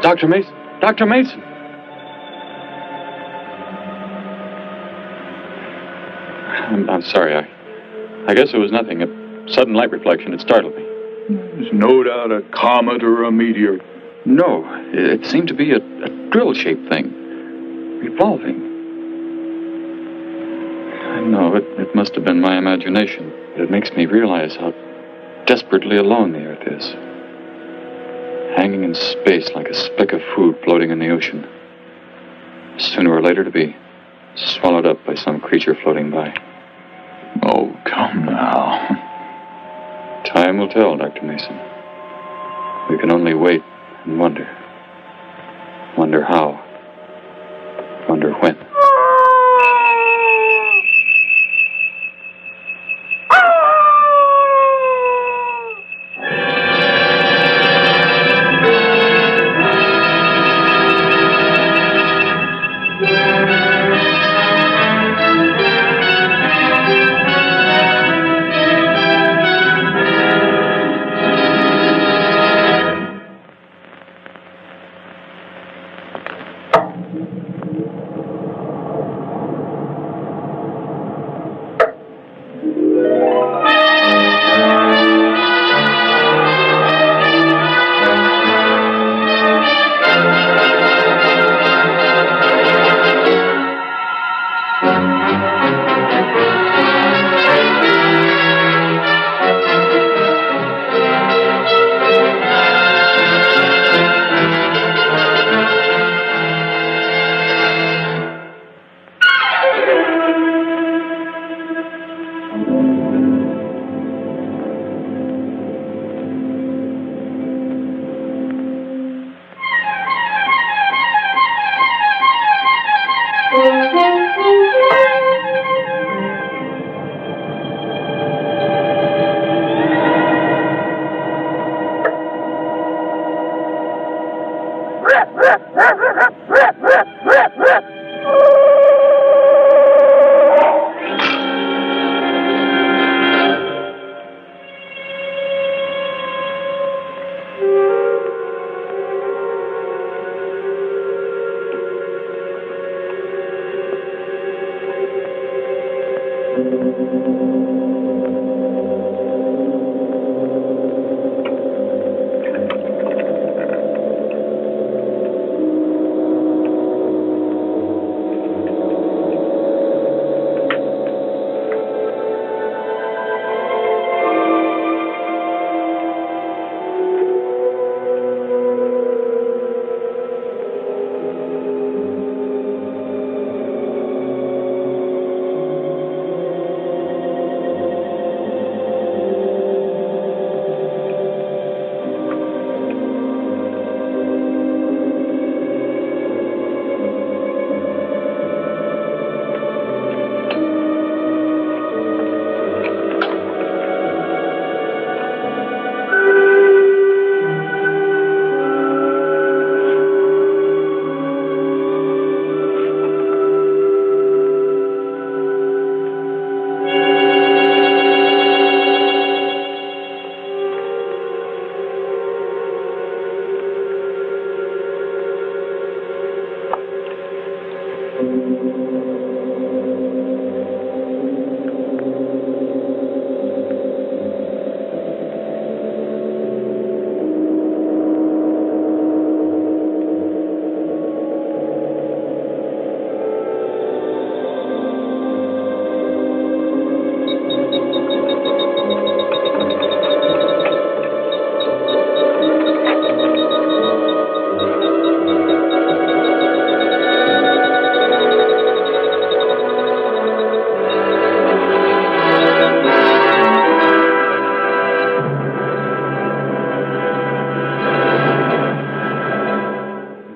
Dr. Mason! Dr. Mason! I'm sorry. I guess it was nothing. A sudden light reflection. It startled me. There's no doubt a comet or a meteor. No, it seemed to be a drill-shaped thing. Revolving. I know, it must have been my imagination. But it makes me realize how desperately alone the Earth is. Hanging in space like a speck of food floating in the ocean. Sooner or later to be swallowed up by some creature floating by. Oh, come now. Time will tell, Dr. Mason. We can only wait and wonder. Wonder how. Wonder when.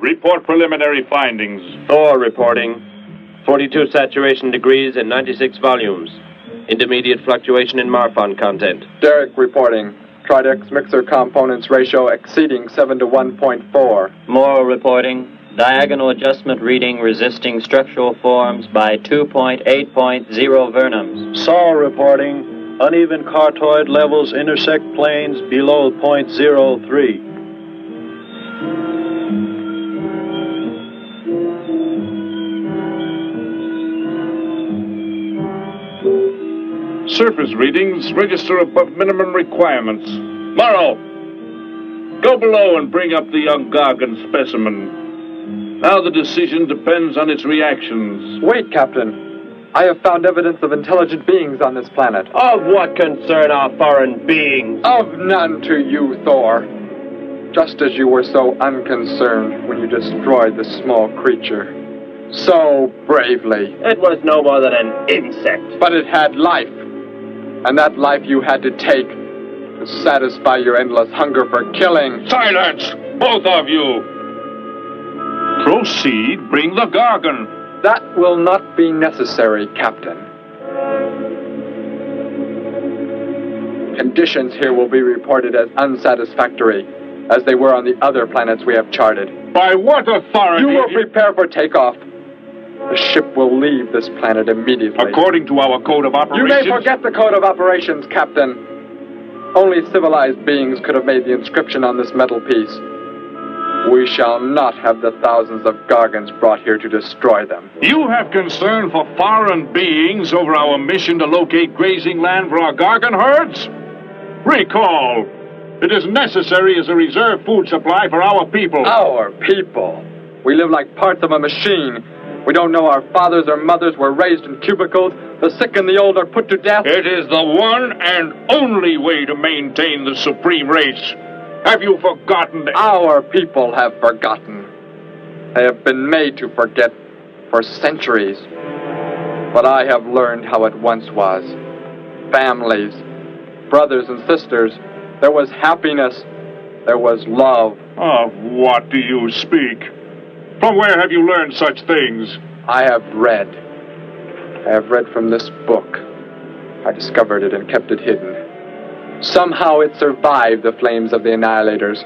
Report preliminary findings. Thor reporting. 42 saturation degrees and 96 volumes. Intermediate fluctuation in Marfan content. Derek reporting. Tridex mixer components ratio exceeding 7 to 1.4. Morrow reporting. Diagonal adjustment reading resisting structural forms by 2.8.0 vernums. Saul reporting. Uneven cartoid levels intersect planes below .03. surface readings register above minimum requirements. Morrow, go below and bring up the young Gargon specimen. Now the decision depends on its reactions. Wait, Captain. I have found evidence of intelligent beings on this planet. Of what concern are foreign beings? Of none to you, Thor. Just as you were so unconcerned when you destroyed the small creature. So bravely. It was no more than an insect. But it had life. And that life you had to take to satisfy your endless hunger for killing. Silence, both of you! Proceed, bring the Gargon. That will not be necessary, Captain. Conditions here will be reported as unsatisfactory, as they were on the other planets we have charted. By what authority? You will prepare for takeoff. The ship will leave this planet immediately. According to our code of operations... You may forget the code of operations, Captain. Only civilized beings could have made the inscription on this metal piece. We shall not have the thousands of Gargons brought here to destroy them. You have concern for foreign beings over our mission to locate grazing land for our Gargon herds? Recall, it is necessary as a reserve food supply for our people. Our people? We live like parts of a machine. We don't know our fathers or mothers were raised in cubicles. The sick and the old are put to death. It is the one and only way to maintain the supreme race. Have you forgotten that? Our people have forgotten. They have been made to forget for centuries. But I have learned how it once was. Families, brothers and sisters. There was happiness. There was love. Of what do you speak? From where have you learned such things? I have read. I have read from this book. I discovered it and kept it hidden. Somehow it survived the flames of the Annihilators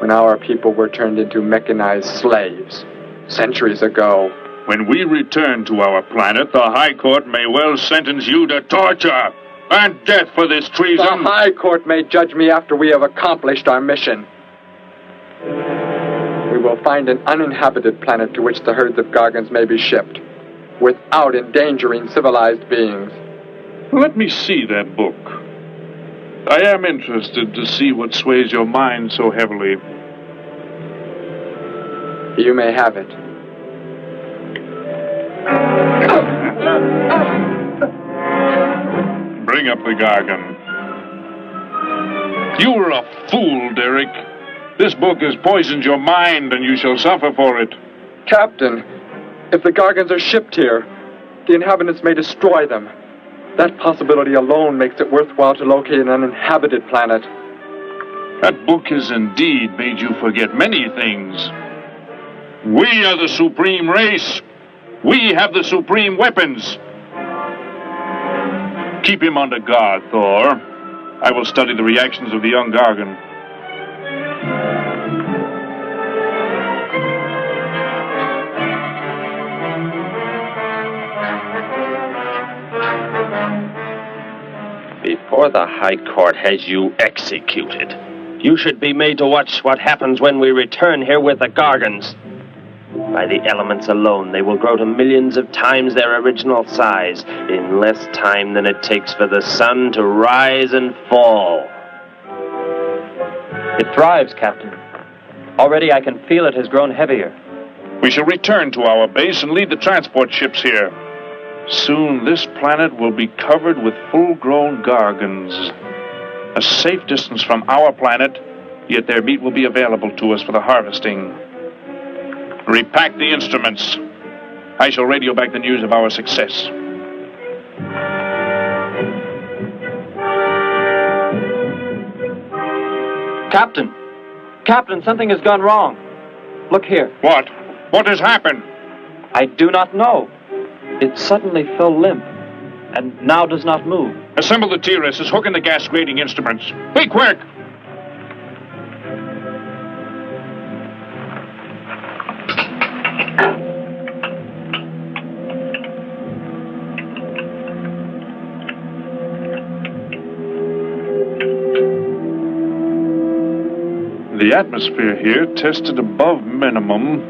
when our people were turned into mechanized slaves centuries ago. When we return to our planet, the High Court may well sentence you to torture and death for this treason. The High Court may judge me after we have accomplished our mission. We will find an uninhabited planet to which the herds of Gargons may be shipped, without endangering civilized beings. Let me see that book. I am interested to see what sways your mind so heavily. You may have it. Bring up the Gargon. You were a fool, Derek. This book has poisoned your mind, and you shall suffer for it. Captain, if the Gargons are shipped here, the inhabitants may destroy them. That possibility alone makes it worthwhile to locate an uninhabited planet. That book has indeed made you forget many things. We are the supreme race. We have the supreme weapons. Keep him under guard, Thor. I will study the reactions of the young Gargon. Before the High Court has you executed, you should be made to watch what happens when we return here with the Gargons. By the elements alone, they will grow to millions of times their original size in less time than it takes for the sun to rise and fall. It thrives, Captain. Already I can feel it has grown heavier. We shall return to our base and lead the transport ships here. Soon this planet will be covered with full-grown Gargons. A safe distance from our planet, yet their meat will be available to us for the harvesting. Repack the instruments. I shall radio back the news of our success. Captain! Captain, something has gone wrong. Look here. What? What has happened? I do not know. It suddenly fell limp, and now does not move. Assemble the TRSs, hook in the gas grading instruments. Be quick! The atmosphere here tested above minimum.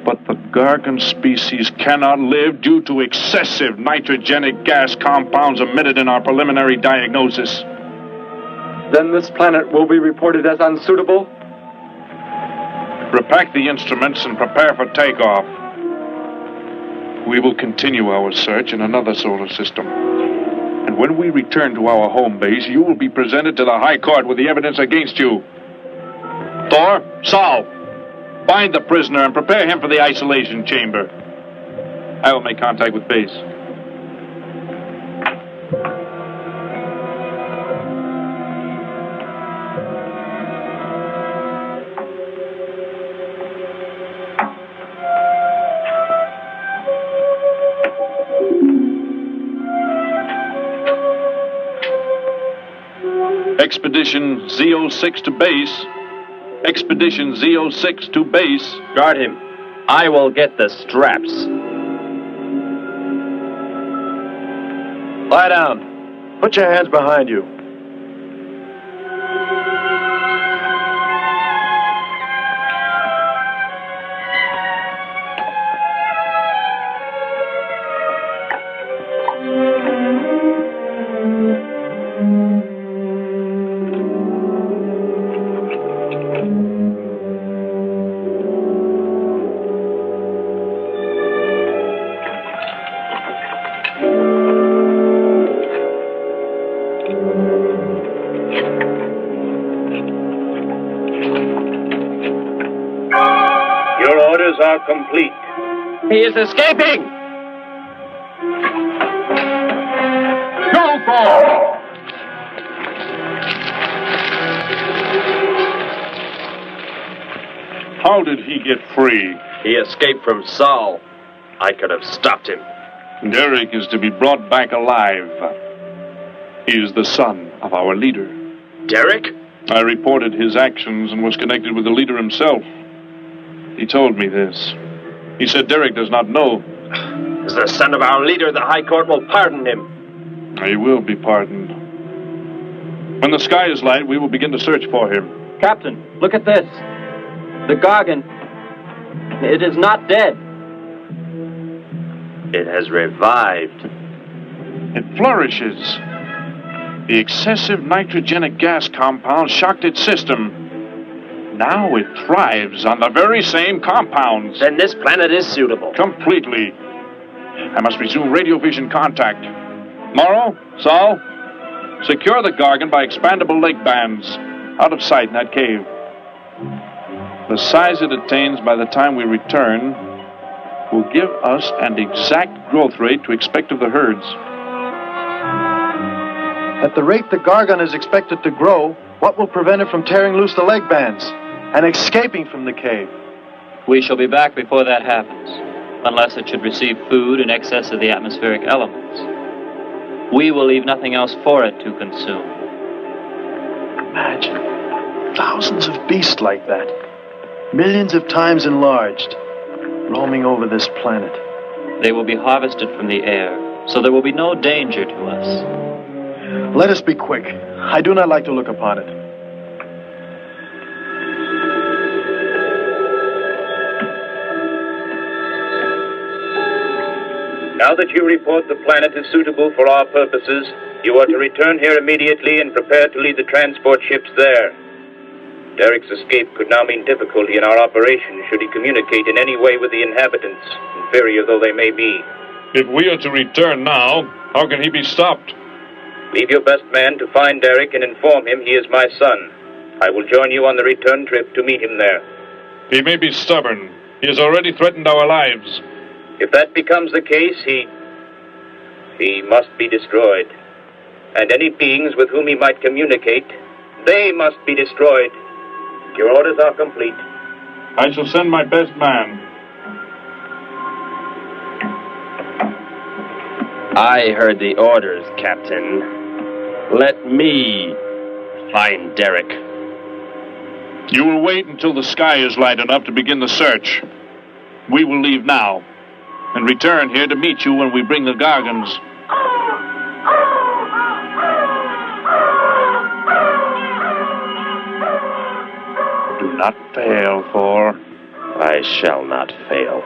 But the Gargon species cannot live due to excessive nitrogenic gas compounds emitted in our preliminary diagnosis. Then this planet will be reported as unsuitable? Repack the instruments and prepare for takeoff. We will continue our search in another solar system. And when we return to our home base, you will be presented to the High Court with the evidence against you. Thor, Saul, find the prisoner and prepare him for the isolation chamber. I will make contact with base. Expedition Z06 to base. Expedition Z06 to base. Guard him. I will get the straps. Lie down. Put your hands behind you. Are complete. He is escaping! Go, Thor! How did he get free? He escaped from Saul. I could have stopped him. Derek is to be brought back alive. He is the son of our leader. Derek? I reported his actions and was connected with the leader himself. He told me this. He said Derek does not know. As the son of our leader, the High Court will pardon him. He will be pardoned. When the sky is light, we will begin to search for him. Captain, look at this. The Gargon. It is not dead. It has revived. It flourishes. The excessive nitrogenic gas compound shocked its system. Now it thrives on the very same compounds. Then this planet is suitable. Completely. I must resume radio vision contact. Morrow, Saul, secure the Gargon by expandable leg bands. Out of sight in that cave. The size it attains by the time we return will give us an exact growth rate to expect of the herds. At the rate the Gargon is expected to grow, what will prevent it from tearing loose the leg bands and escaping from the cave? We shall be back before that happens, unless it should receive food in excess of the atmospheric elements. We will leave nothing else for it to consume. Imagine thousands of beasts like that, millions of times enlarged, roaming over this planet. They will be harvested from the air, so there will be no danger to us. Let us be quick. I do not like to look upon it. Now that you report the planet is suitable for our purposes, you are to return here immediately and prepare to lead the transport ships there. Derek's escape could now mean difficulty in our operation should he communicate in any way with the inhabitants, inferior though they may be. If we are to return now, how can he be stopped? Leave your best man to find Derek and inform him he is my son. I will join you on the return trip to meet him there. He may be stubborn. He has already threatened our lives. If that becomes the case, he must be destroyed. And any beings with whom he might communicate, they must be destroyed. Your orders are complete. I shall send my best man. I heard the orders, Captain. Let me find Derek. You will wait until the sky is light enough to begin the search. We will leave now and return here to meet you when we bring the Gargons. Do not fail, Thor. I shall not fail.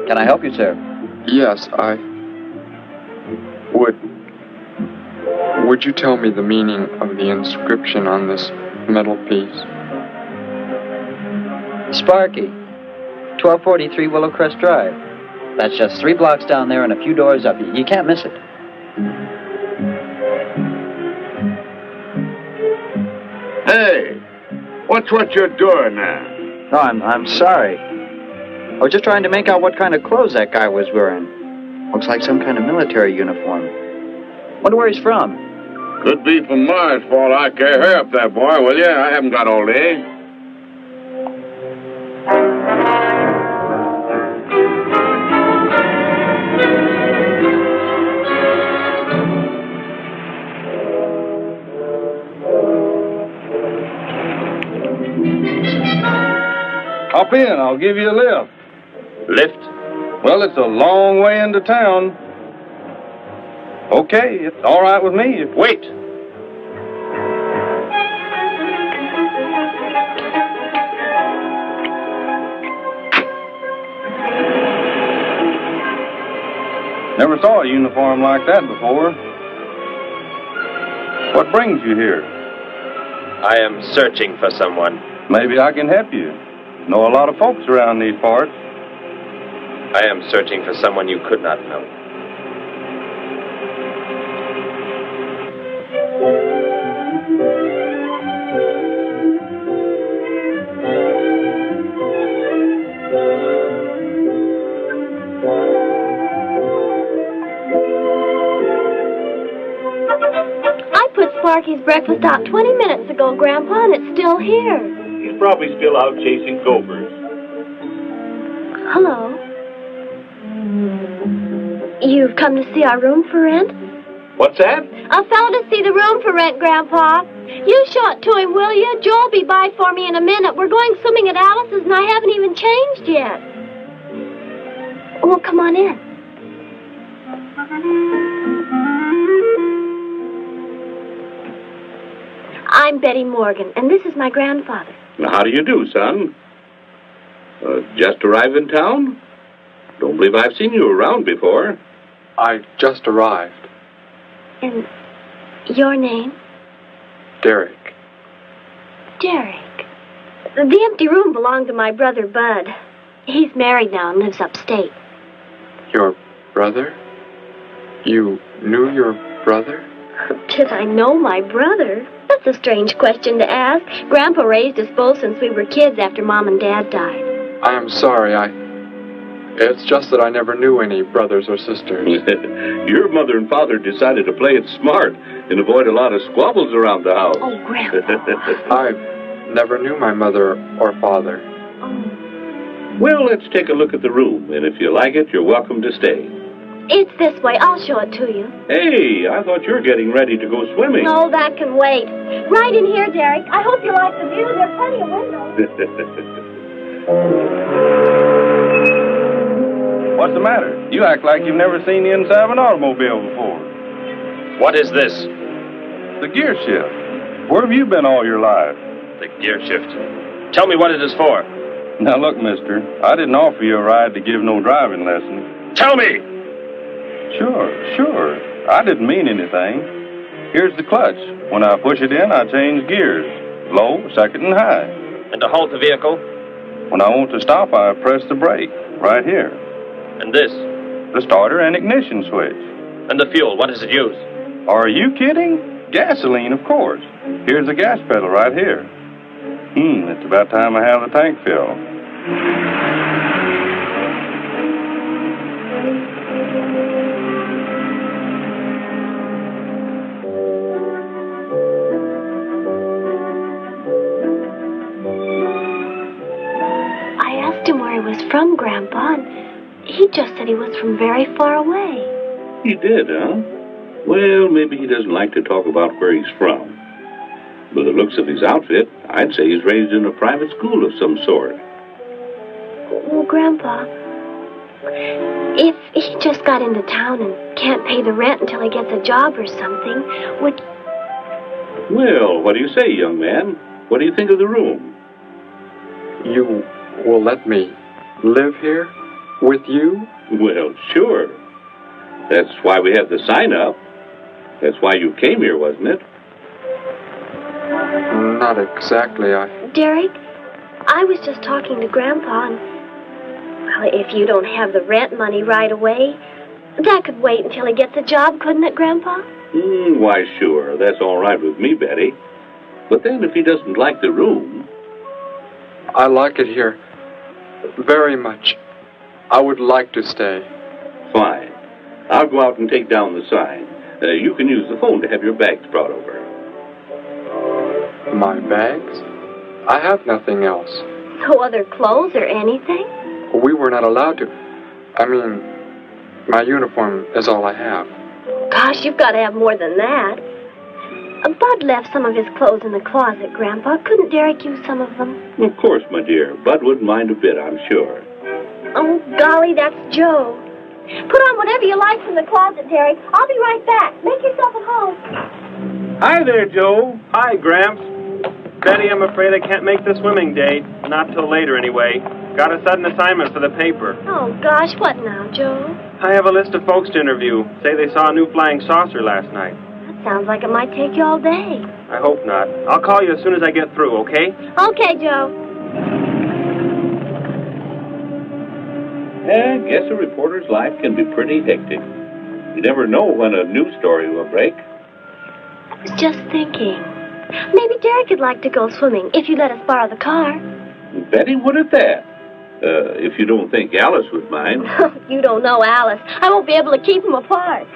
Can I help you, sir? Yes, Would you tell me the meaning of the inscription on this metal piece? Sparky, 1243 Willowcrest Drive. That's just 3 blocks down there and a few doors up. You can't miss it. Hey, what's what you're doing there? No, I'm sorry. I was just trying to make out what kind of clothes that guy was wearing. Looks like some kind of military uniform. Wonder where he's from. Could be from Mars, for all I care. Hurry up there, boy, will you? I haven't got all day. Hop in, I'll give you a lift. Lift? Well, it's a long way into town. Okay, it's all right with me. Wait! Never saw a uniform like that before. What brings you here? I am searching for someone. Maybe I can help you. Know a lot of folks around these parts. I am searching for someone you could not know. I put Sparky's breakfast out 20 minutes ago, Grandpa, and it's still here. He's probably still out chasing gophers. Hello. You've come to see our room for rent? What's that? A fellow to see the room for rent, Grandpa. You show it to him, will you? Joe'll be by for me in a minute. We're going swimming at Alice's, and I haven't even changed yet. Well, come on in. I'm Betty Morgan, and this is my grandfather. Now, how do you do, son? Just arrived in town? Don't believe I've seen you around before. I just arrived. And your name? Derek. Derek. The empty room belonged to my brother, Bud. He's married now and lives upstate. Your brother? You knew your brother? Did I know my brother? That's a strange question to ask. Grandpa raised us both since we were kids after Mom and Dad died. I am sorry, It's just that I never knew any brothers or sisters. Your mother and father decided to play it smart and avoid a lot of squabbles around the house. Oh, Grandpa. I never knew my mother or father. Well, let's take a look at the room, and if you like it, you're welcome to stay. It's this way. I'll show it to you. Hey, I thought you were getting ready to go swimming. No, that can wait. Right in here, Derek. I hope you like the view. There are plenty of windows. What's the matter? You act like you've never seen the inside of an automobile before. What is this? The gear shift. Where have you been all your life? The gear shift. Tell me what it is for. Now look, mister, I didn't offer you a ride to give no driving lesson. Tell me! Sure. I didn't mean anything. Here's the clutch. When I push it in, I change gears. Low, second, and high. And to halt the vehicle? When I want to stop, I press the brake. Right here. And this? The starter and ignition switch. And the fuel, what does it use? Are you kidding? Gasoline, of course. Here's the gas pedal right here. The It's about time I have the tank filled. I asked him where he was from, Grandpa, and he just said he was from very far away. He did, huh? Well, maybe he doesn't like to talk about where he's from. By the looks of his outfit, I'd say he's raised in a private school of some sort. Well, Grandpa, if he just got into town and can't pay the rent until he gets a job or something, would... Well, what do you say, young man? What do you think of the room? You will let me live here with you? Well, sure. That's why we have the sign up. That's why you came here, wasn't it? Not exactly. Derek, I was just talking to Grandpa, and... Well, if you don't have the rent money right away, that could wait until he gets a job, couldn't it, Grandpa? Why, sure. That's all right with me, Betty. But then if he doesn't like the room... I like it here very much. I would like to stay. Fine. I'll go out and take down the sign. You can use the phone to have your bags brought over. My bags? I have nothing else. No other clothes or anything? We were not allowed to. I mean, my uniform is all I have. Gosh, you've got to have more than that. Bud left some of his clothes in the closet, Grandpa. Couldn't Derek use some of them? Of course, my dear. Bud wouldn't mind a bit, I'm sure. Oh, golly, that's Joe. Put on whatever you like from the closet, Derek. I'll be right back. Make yourself at home. Hi there, Joe. Hi, Gramps. Betty, I'm afraid I can't make the swimming date. Not till later, anyway. Got a sudden assignment for the paper. Oh, gosh, what now, Joe? I have a list of folks to interview. Say they saw a new flying saucer last night. That sounds like it might take you all day. I hope not. I'll call you as soon as I get through, okay? Okay, Joe. I guess a reporter's life can be pretty hectic. You never know when a news story will break. I was just thinking. Maybe Derek would like to go swimming if you let us borrow the car. Betty would at that. If you don't think Alice would mind. You don't know Alice. I won't be able to keep them apart.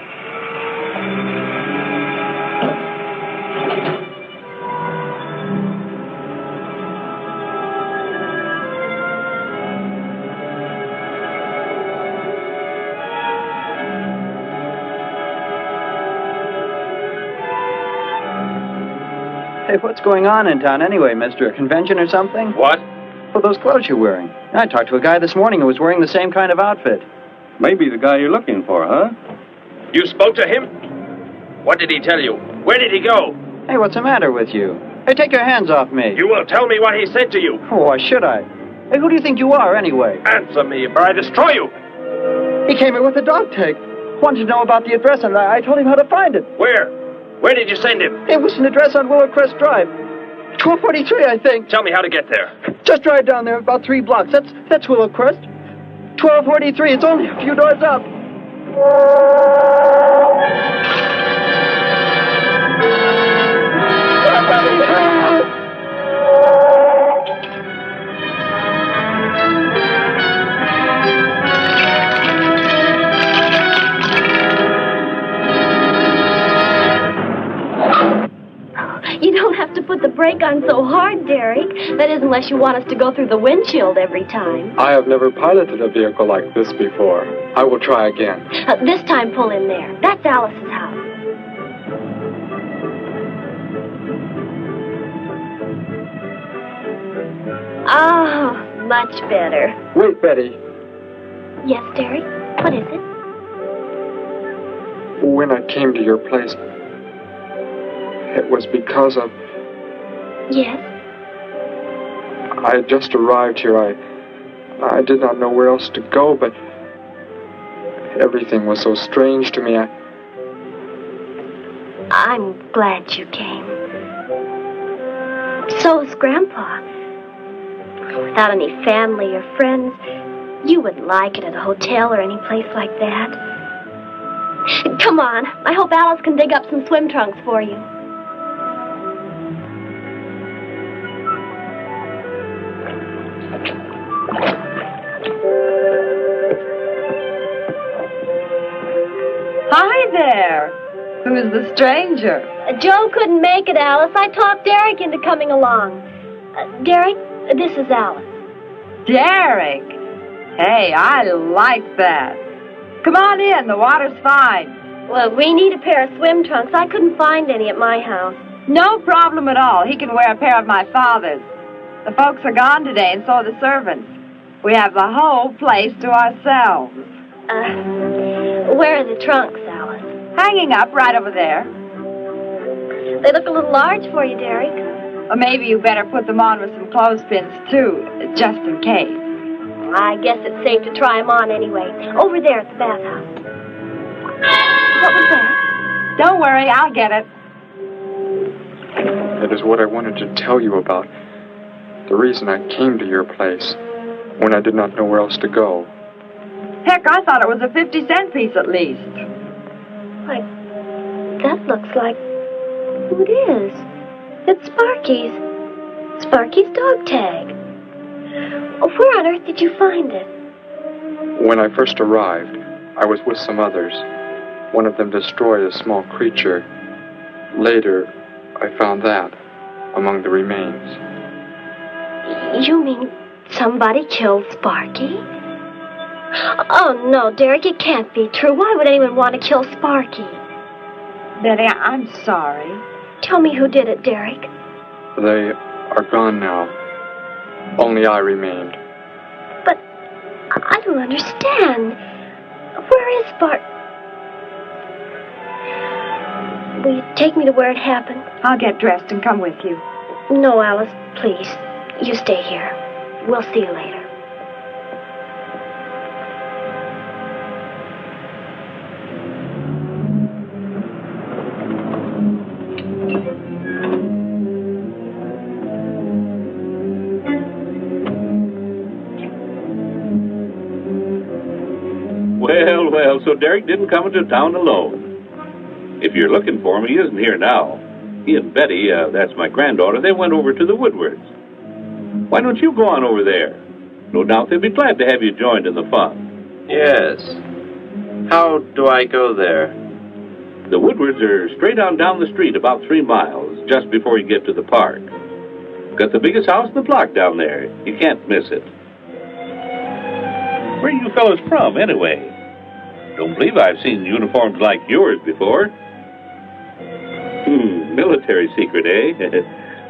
Hey, what's going on in town anyway, mister? A convention or something? What? Well, those clothes you're wearing. I talked to a guy this morning who was wearing the same kind of outfit. Maybe the guy you're looking for, huh? You spoke to him? What did he tell you? Where did he go? Hey, what's the matter with you? Hey, take your hands off me. You will tell me what he said to you. Oh, why should I? Hey, who do you think you are, anyway? Answer me, or I destroy you. He came here with a dog tag. Wanted to know about the address, and I told him how to find it. Where? Where did you send him? It was an address on Willow Crest Drive. 1243, I think. Tell me how to get there. Just drive down there about 3 blocks. That's Willow Crest. 1243. It's only a few doors up. You don't have to put the brake on so hard, Derek. That is, unless you want us to go through the windshield every time. I have never piloted a vehicle like this before. I will try again. This time, pull in there. That's Alice's house. Oh, much better. Wait, Betty. Yes, Derek? What is it? When I came to your place, it was because of... Yes? I had just arrived here. I did not know where else to go, but everything was so strange to me. I'm glad you came. So's Grandpa. Without any family or friends, you wouldn't like it at a hotel or any place like that. Come on. I hope Alice can dig up some swim trunks for you. Who's the stranger? Joe couldn't make it, Alice. I talked Derek into coming along. Derek, this is Alice. Derek. Hey, I like that. Come on in, the water's fine. Well, we need a pair of swim trunks. I couldn't find any at my house. No problem at all. He can wear a pair of my father's. The folks are gone today, and so are the servants. We have the whole place to ourselves. Where are the trunks, Alice? Hanging up right over there. They look a little large for you, Derek. Or maybe you better put them on with some clothespins, too, just in case. I guess it's safe to try them on anyway. Over there at the bathhouse. What was that? Don't worry, I'll get it. It is what I wanted to tell you about. The reason I came to your place when I did not know where else to go. Heck, I thought it was a 50-cent piece at least. Why, that looks like... Who it is? It's Sparky's. Sparky's dog tag. Where on earth did you find it? When I first arrived, I was with some others. One of them destroyed a small creature. Later, I found that among the remains. You mean somebody killed Sparky? Oh, no, Derek, it can't be true. Why would anyone want to kill Sparky? Betty, I'm sorry. Tell me who did it, Derek. They are gone now. Only I remained. But I don't understand. Where is Sparky? Will you take me to where it happened? I'll get dressed and come with you. No, Alice, please. You stay here. We'll see you later. Well, so Derek didn't come into town alone. If you're looking for him, he isn't here now. He and Betty, that's my granddaughter, they went over to the Woodwards. Why don't you go on over there? No doubt they'd be glad to have you joined in the fun. Yes. How do I go there? The Woodwards are straight on down the street about 3 miles, just before you get to the park. Got the biggest house in the block down there. You can't miss it. Where are you fellas from, anyway? Don't believe I've seen uniforms like yours before. Military secret, eh?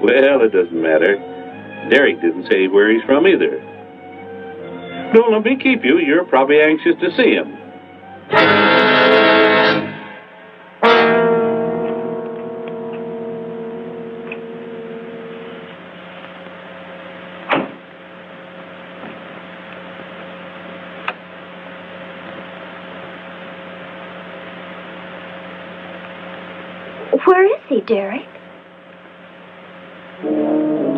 Well, it doesn't matter. Derek didn't say where he's from either. Don't let me keep you. You're probably anxious to see him. Where is he, Derek?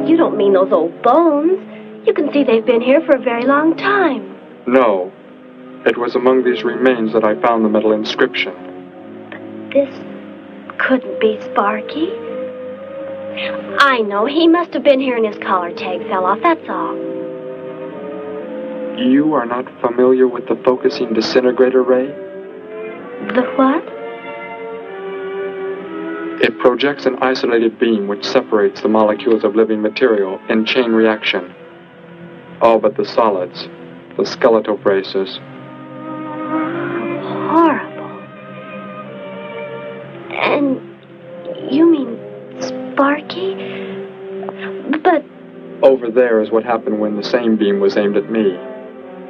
You don't mean those old bones. You can see they've been here for a very long time. No. It was among these remains that I found the metal inscription. But this couldn't be Sparky. I know. He must have been here and his collar tag fell off, that's all. You are not familiar with the focusing disintegrator ray? The what? It projects an isolated beam which separates the molecules of living material in chain reaction. All but the solids, the skeletal braces. Horrible. And you mean Sparky? But... Over there is what happened when the same beam was aimed at me.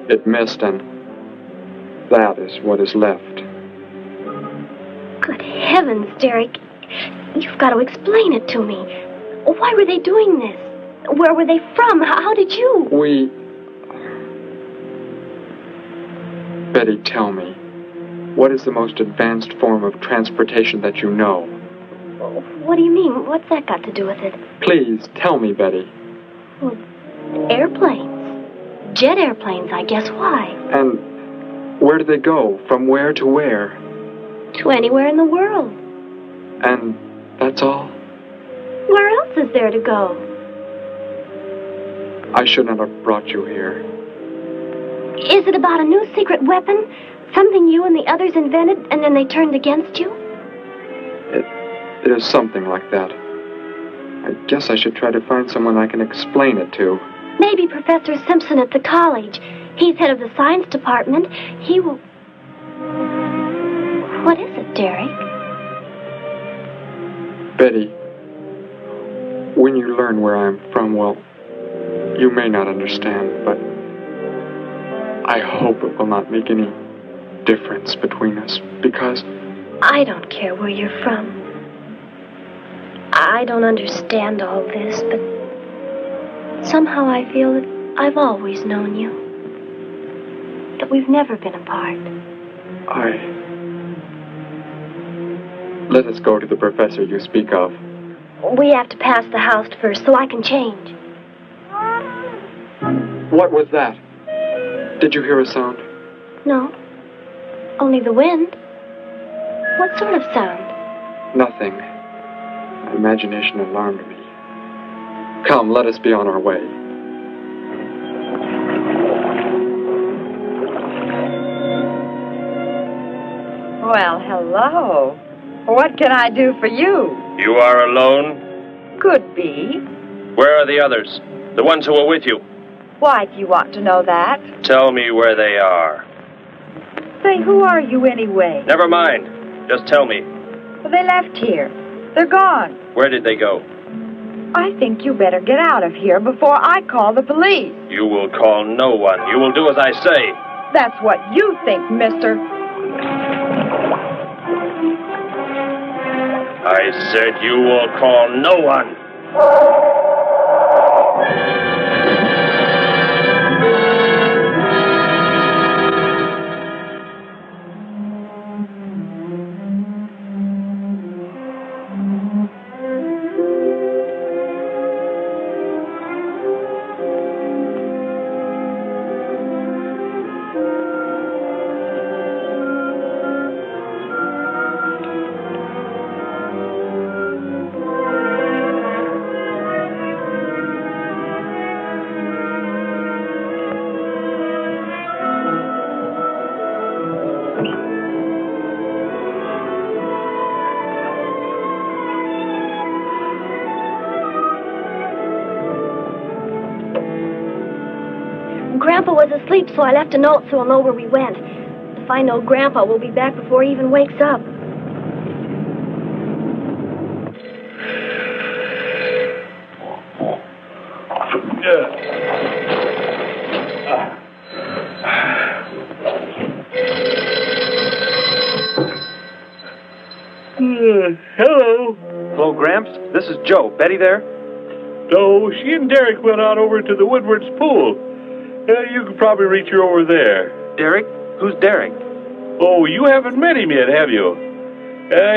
It missed, and that is what is left. Good heavens, Derek. You've got to explain it to me. Why were they doing this? Where were they from? How did you... Betty, tell me, what is the most advanced form of transportation that you know? What do you mean? What's that got to do with it? Please, tell me, Betty. Well, airplanes. Jet airplanes, I guess. Why? And where do they go? From where to where? To anywhere in the world. And that's all? Where else is there to go? I should not have brought you here. Is it about a new secret weapon? Something you and the others invented and then they turned against you? It is something like that. I guess I should try to find someone I can explain it to. Maybe Professor Simpson at the college. He's head of the science department. He will... What is it, Derek? Betty, when you learn where I'm from, well, you may not understand, but I hope it will not make any difference between us, because... I don't care where you're from. I don't understand all this, but somehow I feel that I've always known you. That we've never been apart. Let us go to the professor you speak of. We have to pass the house first so I can change. What was that? Did you hear a sound? No. Only the wind. What sort of sound? Nothing. My imagination alarmed me. Come, let us be on our way. Well, hello. What can I do for you? You are alone? Could be. Where are the others? The ones who were with you? Why do you want to know that? Tell me where they are. Say, who are you anyway? Never mind. Just tell me. Well, they left here. They're gone. Where did they go? I think you better get out of here before I call the police. You will call no one. You will do as I say. That's what you think, mister. I said you will call no one. Grandpa was asleep, so I left a note so he'll know where we went. If I know Grandpa, we'll be back before he even wakes up. Hello. Hello, Gramps. This is Joe. Betty there? No, she and Derek went out over to the Woodward's pool. You could probably reach her over there. Derek? Who's Derek? Oh, you haven't met him yet, have you?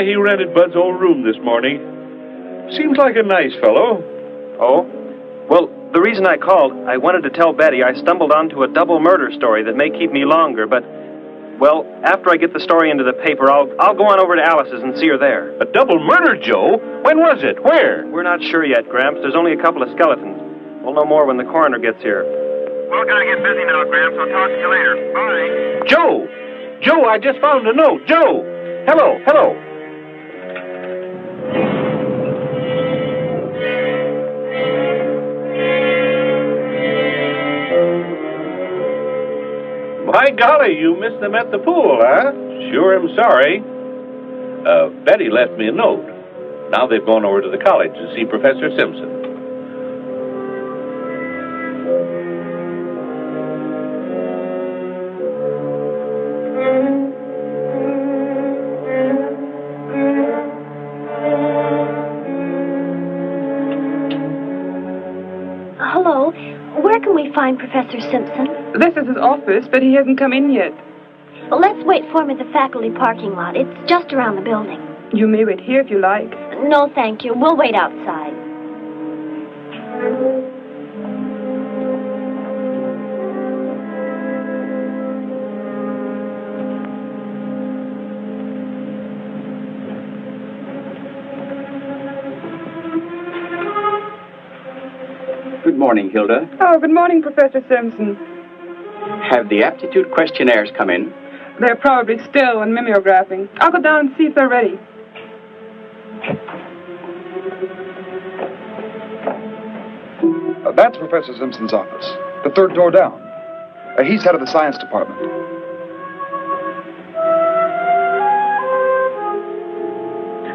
He rented Bud's old room this morning. Seems like a nice fellow. Oh? Well, the reason I called, I wanted to tell Betty I stumbled onto a double murder story that may keep me longer, but, well, after I get the story into the paper, I'll go on over to Alice's and see her there. A double murder, Joe? When was it? Where? We're not sure yet, Gramps. There's only a couple of skeletons. We'll know more when the coroner gets here. Well, gotta get busy now, Gramps. I'll talk to you later. Bye. Joe! Joe, I just found a note. Joe! Hello, hello. By golly, you missed them at the pool, huh? Sure am sorry. Betty left me a note. Now they've gone over to the college to see Professor Simpson. Hello. Where can we find Professor Simpson? This is his office, but he hasn't come in yet. Well, let's wait for him at the faculty parking lot. It's just around the building. You may wait here if you like. No, thank you. We'll wait outside. Good morning, Hilda. Oh, good morning, Professor Simpson. Have the aptitude questionnaires come in? They're probably still in mimeographing. I'll go down and see if they're ready. That's Professor Simpson's office. The third door down. He's head of the science department.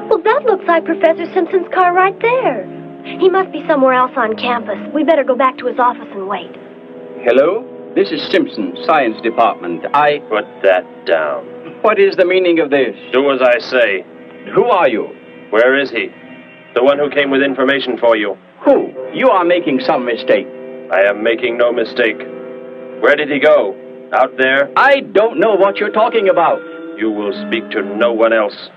Well, that looks like Professor Simpson's car right there. He must be somewhere else on campus. We better go back to his office and wait. Hello? This is Simpson, science department. Put that down. What is the meaning of this? Do as I say. Who are you? Where is he? The one who came with information for you. Who? You are making some mistake. I am making no mistake. Where did he go? Out there? I don't know what you're talking about. You will speak to no one else.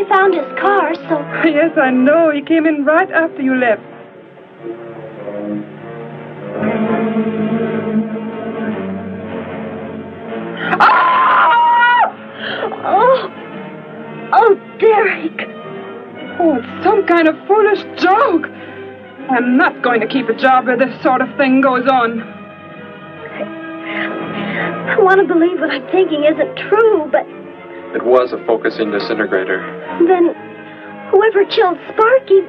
Found his car, so... Yes, I know. He came in right after you left. Oh, Derek. Oh, it's some kind of foolish joke. I'm not going to keep a job where this sort of thing goes on. I want to believe what I'm thinking isn't true, but... It was a focusing disintegrator. Then, whoever killed Sparky...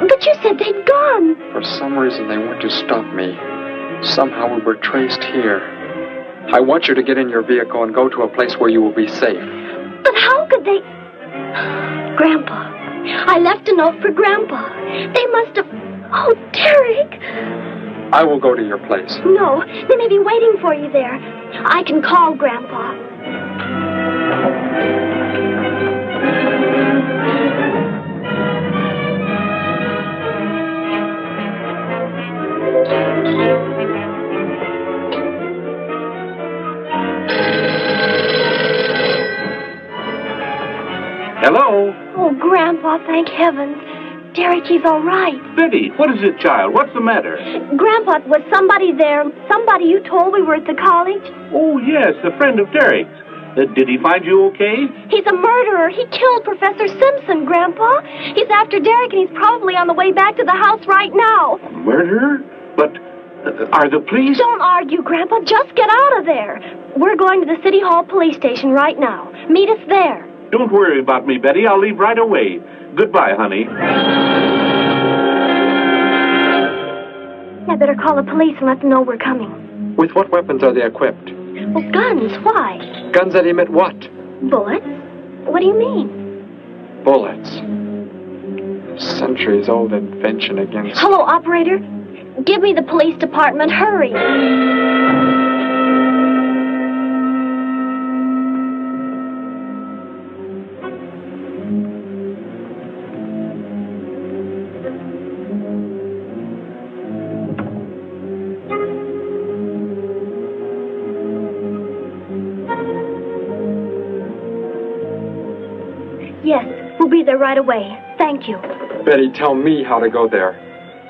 But you said they'd gone. For some reason, they went to stop me. Somehow we were traced here. I want you to get in your vehicle and go to a place where you will be safe. But how could they... Grandpa. I left a note for Grandpa. They must have... Oh, Derek. I will go to your place. No, they may be waiting for you there. I can call Grandpa. Hello? Oh, Grandpa, thank heavens. Derek, he's all right. Betty, what is it, child? What's the matter? Grandpa, was somebody there? Somebody you told we were at the college? Oh, yes, a friend of Derek's. Did he find you okay? He's a murderer. He killed Professor Simpson, Grandpa. He's after Derek, and he's probably on the way back to the house right now. A murderer? But are the police... Don't argue, Grandpa. Just get out of there. We're going to the City Hall police station right now. Meet us there. Don't worry about me, Betty. I'll leave right away. Goodbye, honey. I better call the police and let them know we're coming. With what weapons are they equipped? Well, guns. Why? Guns that emit what? Bullets? What do you mean? Bullets. A centuries-old invention against... Hello, operator. Give me the police department. Hurry. Yes, we'll be there right away. Thank you. Betty, tell me how to go there.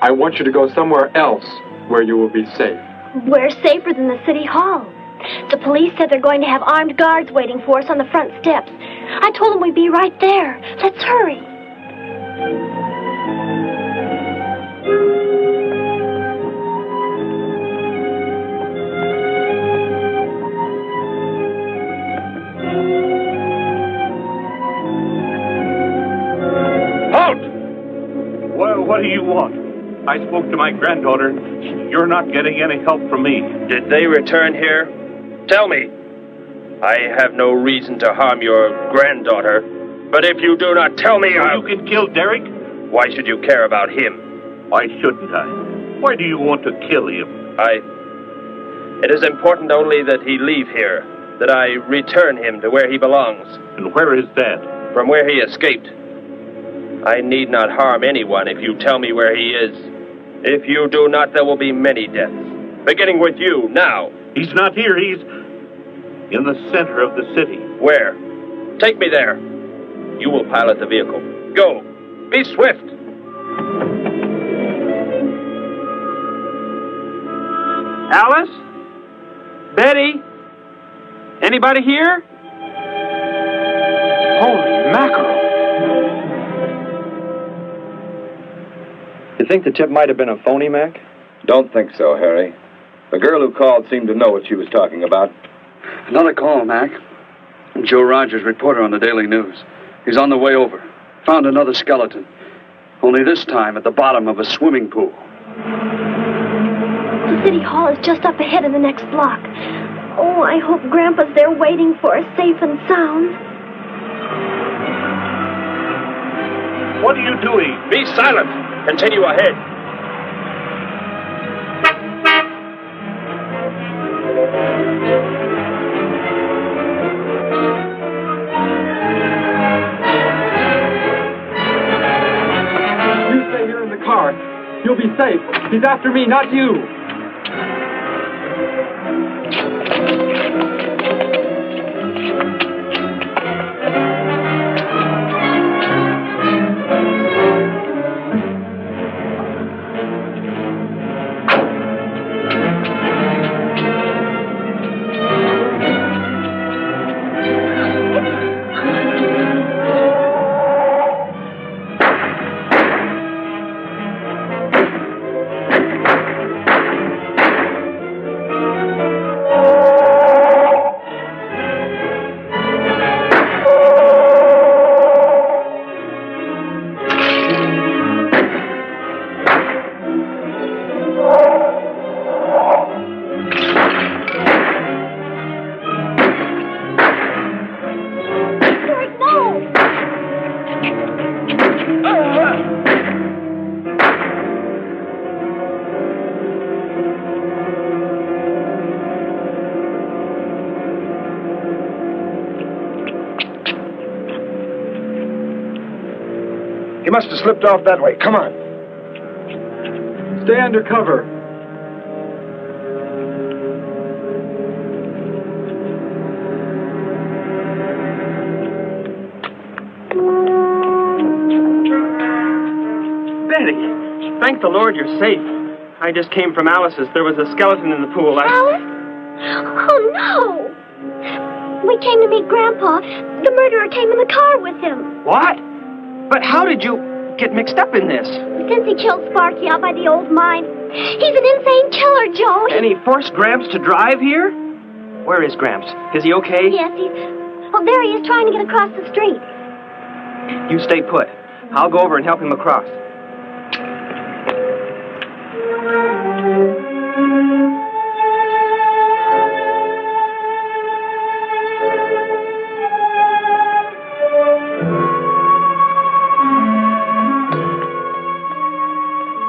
I want you to go somewhere else where you will be safe. We're safer than the City Hall. The police said they're going to have armed guards waiting for us on the front steps. I told them we'd be right there. Let's hurry. What do you want? I spoke to my granddaughter. You're not getting any help from me. Did they return here? Tell me. I have no reason to harm your granddaughter, but if you do not tell me, You can kill Derek? Why should you care about him? Why shouldn't I? Why do you want to kill him? It is important only that he leave here, that I return him to where he belongs. And where is that? From where he escaped. I need not harm anyone if you tell me where he is. If you do not, there will be many deaths. Beginning with you, now. He's not here. He's in the center of the city. Where? Take me there. You will pilot the vehicle. Go. Be swift. Alice? Betty? Anybody here? Holy mackerel. You think the tip might have been a phony, Mac? Don't think so, Harry. The girl who called seemed to know what she was talking about. Another call, Mac. Joe Rogers, reporter on the Daily News. He's on the way over. Found another skeleton. Only this time at the bottom of a swimming pool. The city hall is just up ahead in the next block. Oh, I hope Grandpa's there waiting for us safe and sound. What are you doing? Be silent. Continue ahead. You stay here in the car. You'll be safe. He's after me, not you. He must have slipped off that way. Come on. Stay under cover. Betty, thank the Lord you're safe. I just came from Alice's. There was a skeleton in the pool. Alice? Oh, no. We came to meet Grandpa. The murderer came in the car with him. What? But how did you get mixed up in this? Since he killed Sparky out by the old mine. He's an insane killer, Joe. And he forced Gramps to drive here? Where is Gramps? Is he okay? Yes, Oh, there he is trying to get across the street. You stay put. I'll go over and help him across.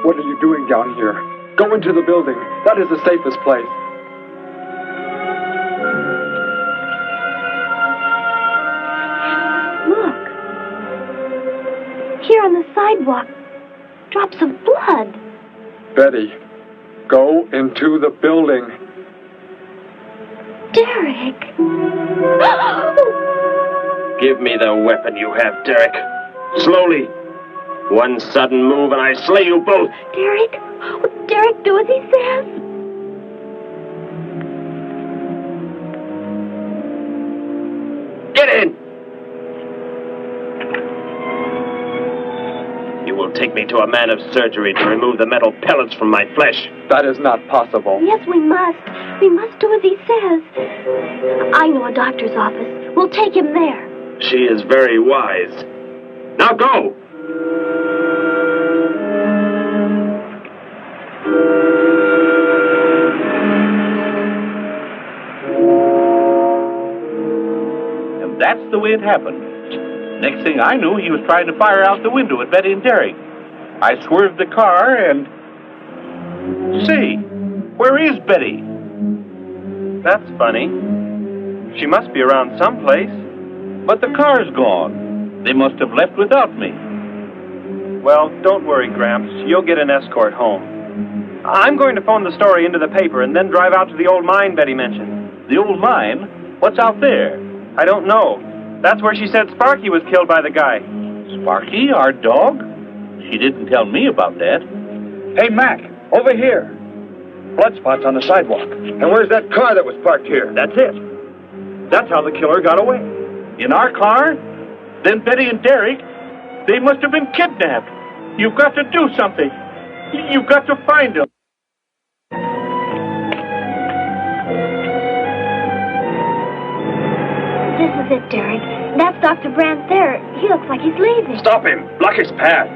What are you doing down here? Go into the building. That is the safest place. Look. Here on the sidewalk. Drops of blood. Betty, go into the building. Derek. Give me the weapon you have, Derek. Slowly. One sudden move and I slay you both. Derek? Will Derek do as he says? Get in! You will take me to a man of surgery to remove the metal pellets from my flesh. That is not possible. Yes, we must. We must do as he says. I know a doctor's office. We'll take him there. She is very wise. Now go! And that's the way it happened. Next thing I knew, he was trying to fire out the window at Betty and Derek. I swerved the car and... Say, where is Betty? That's funny. She must be around someplace. But the car's gone. They must have left without me. Well, don't worry, Gramps. You'll get an escort home. I'm going to phone the story into the paper and then drive out to the old mine Betty mentioned. The old mine? What's out there? I don't know. That's where she said Sparky was killed by the guy. Sparky, our dog? She didn't tell me about that. Hey, Mac, over here. Blood spots on the sidewalk. And where's that car that was parked here? That's it. That's how the killer got away. In our car? Then Betty and Derek, they must have been kidnapped. You've got to do something. You've got to find them. This is it, Derek. That's Dr. Brandt there. He looks like he's leaving. Stop him. Block his path.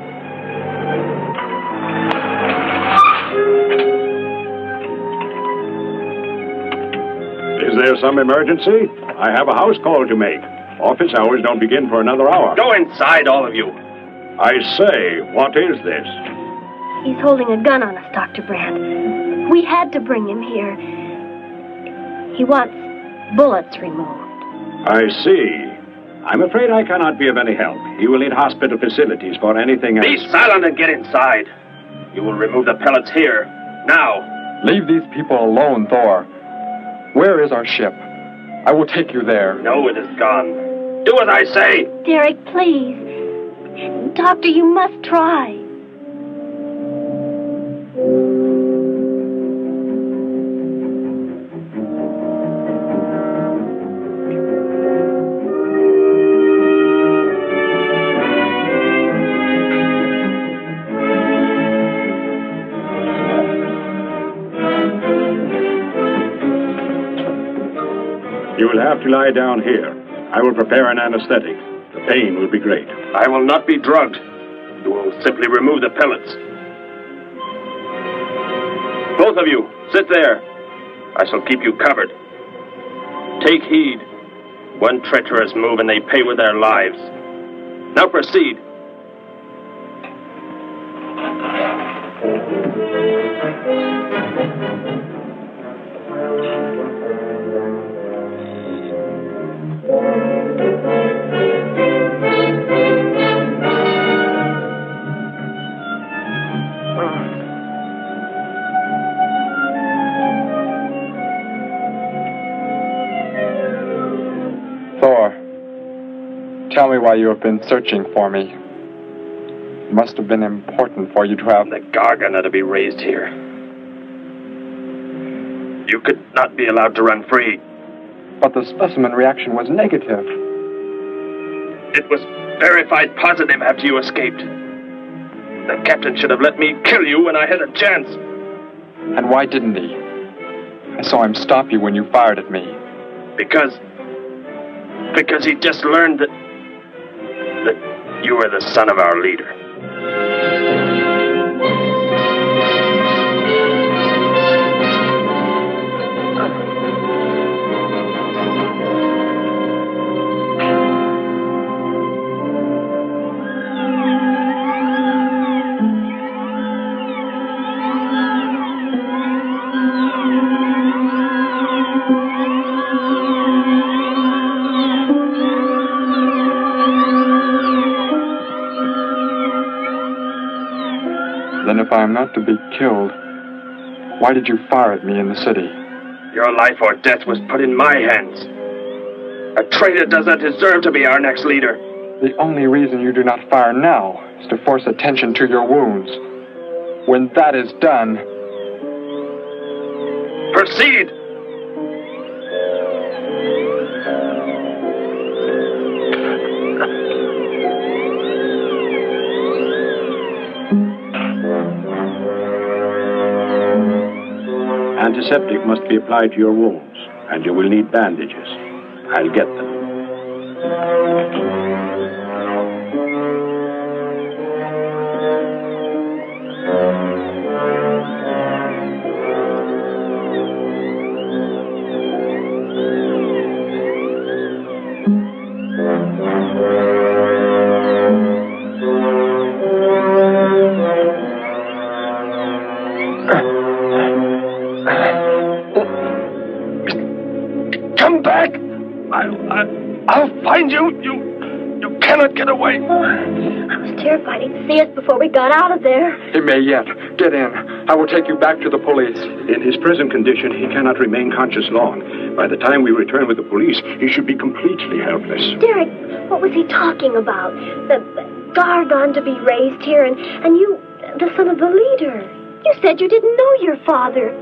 Is there some emergency? I have a house call to make. Office hours don't begin for another hour. Go inside, all of you. I say, what is this? He's holding a gun on us, Dr. Brandt. We had to bring him here. He wants bullets removed. I see. I'm afraid I cannot be of any help. You will need hospital facilities for anything else. Be silent and get inside. You will remove the pellets here. Now. Leave these people alone, Thor. Where is our ship? I will take you there. No, it is gone. Do as I say. Derek, please. Doctor, you must try. You will have to lie down here. I will prepare an anesthetic. The pain will be great. I will not be drugged. You will simply remove the pellets. Both of you, sit there. I shall keep you covered. Take heed. One treacherous move and they pay with their lives. Now proceed. Thor, tell me why you have been searching for me. It must have been important for you to have... The Gargon are to be raised here. You could not be allowed to run free. But the specimen reaction was negative. It was verified positive after you escaped. The captain should have let me kill you when I had a chance. And why didn't he? I saw him stop you when you fired at me. Because he just learned that you were the son of our leader. Then if I am not to be killed, why did you fire at me in the city? Your life or death was put in my hands. A traitor does not deserve to be our next leader. The only reason you do not fire now is to force attention to your wounds. When that is done... Proceed! Antiseptic must be applied to your wounds, and you will need bandages. I'll get them. Come back! I'll find you! You cannot get away! I was terrified he'd see us before we got out of there. He may yet. Get in. I will take you back to the police. In his present condition, he cannot remain conscious long. By the time we return with the police, he should be completely helpless. Derek, what was he talking about? The Gargon to be raised here, and you, the son of the leader. You said you didn't know your father.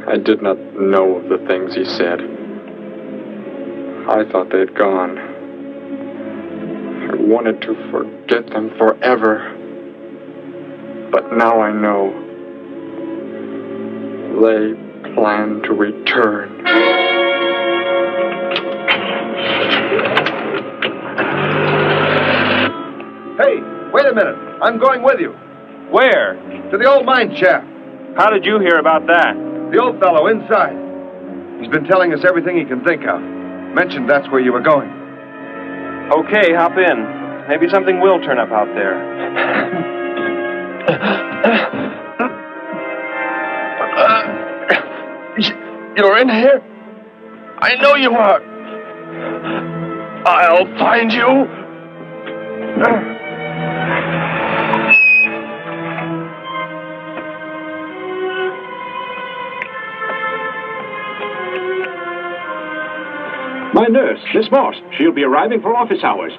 I did not know of the things he said. I thought they had gone. I wanted to forget them forever. But now I know. They plan to return. Hey, wait a minute. I'm going with you. Where? To the old mine shaft. How did you hear about that? The old fellow inside. He's been telling us everything he can think of. Mentioned that's where you were going. Okay, hop in. Maybe something will turn up out there. You're in here? I know you are. I'll find you. My nurse, Miss Moss. She'll be arriving for office hours.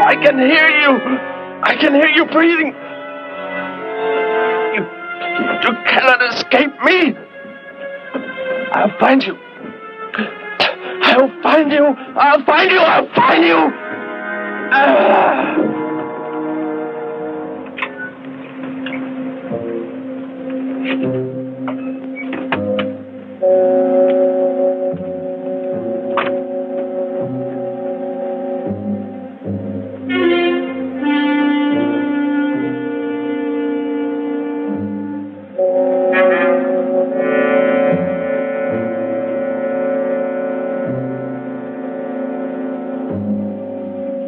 I can hear you. I can hear you breathing. You cannot escape me. I'll find you. I'll find you. I'll find you. I'll find you.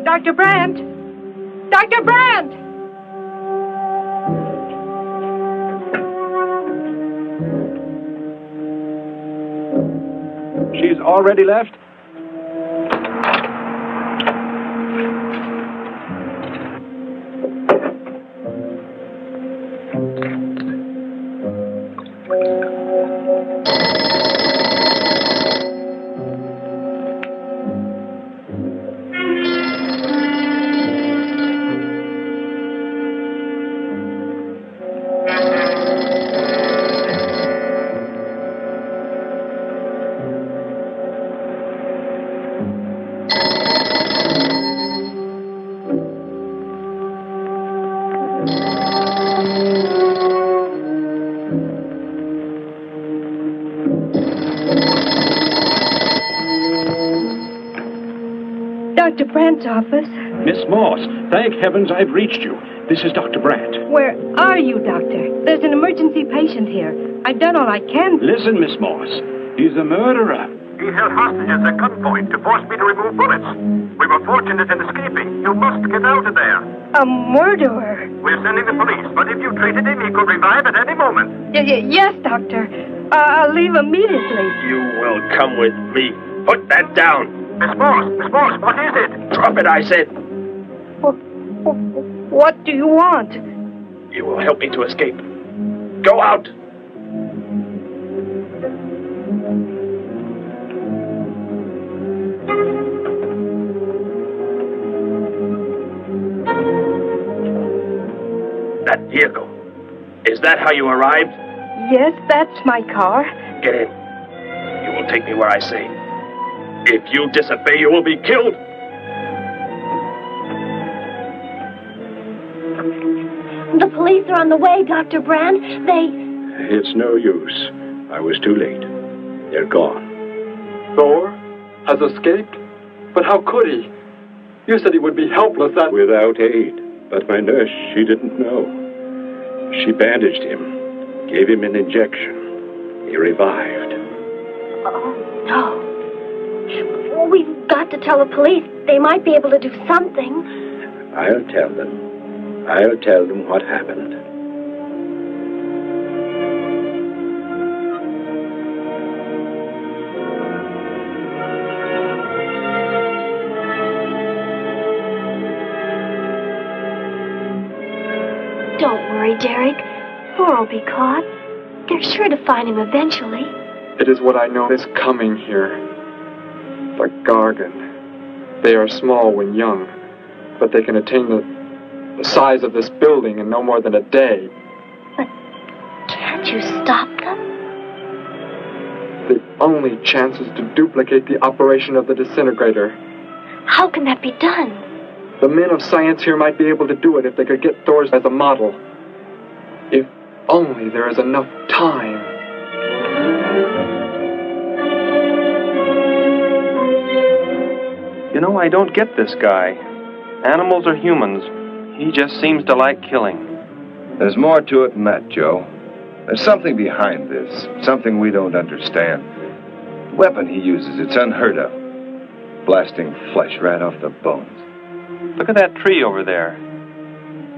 Dr. Brandt! Dr. Brandt! She's already left? Dr. Brandt's office. Miss Moss, thank heavens I've reached you. This is Dr. Brandt. Where are you, Doctor? There's an emergency patient here. I've done all I can. Listen, Miss Moss. He's a murderer. He held hostages at gunpoint to force me to remove bullets. We were fortunate in escaping. You must get out of there. A murderer? We're sending the police, but if you treated him, he could revive at any moment. Yes, Doctor. I'll leave immediately. You will come with me. Put that down. Miss Moss, what is it? Drop it, I said. What do you want? You will help me to escape. Go out. That vehicle. Is that how you arrived? Yes, that's my car. Get in. You will take me where I say. If you disobey, you will be killed. The police are on the way, Dr. Brandt. It's no use. I was too late. They're gone. Thor has escaped? But how could he? You said he would be helpless without aid. But my nurse, she didn't know. She bandaged him, gave him an injection. He revived. Oh, no. We've got to tell the police. They might be able to do something. I'll tell them. I'll tell them what happened. Don't worry, Derek. Thor will be caught. They're sure to find him eventually. It is what I know is coming here. The Gargon. They are small when young, but they can attain the size of this building in no more than a day. But can't you stop them? The only chance is to duplicate the operation of the disintegrator. How can that be done? The men of science here might be able to do it if they could get Thor's as a model. If only there is enough time. You know, I don't get this guy. Animals or humans, he just seems to like killing. There's more to it than that, Joe. There's something behind this, something we don't understand. The weapon he uses, it's unheard of. Blasting flesh right off the bones. Look at that tree over there.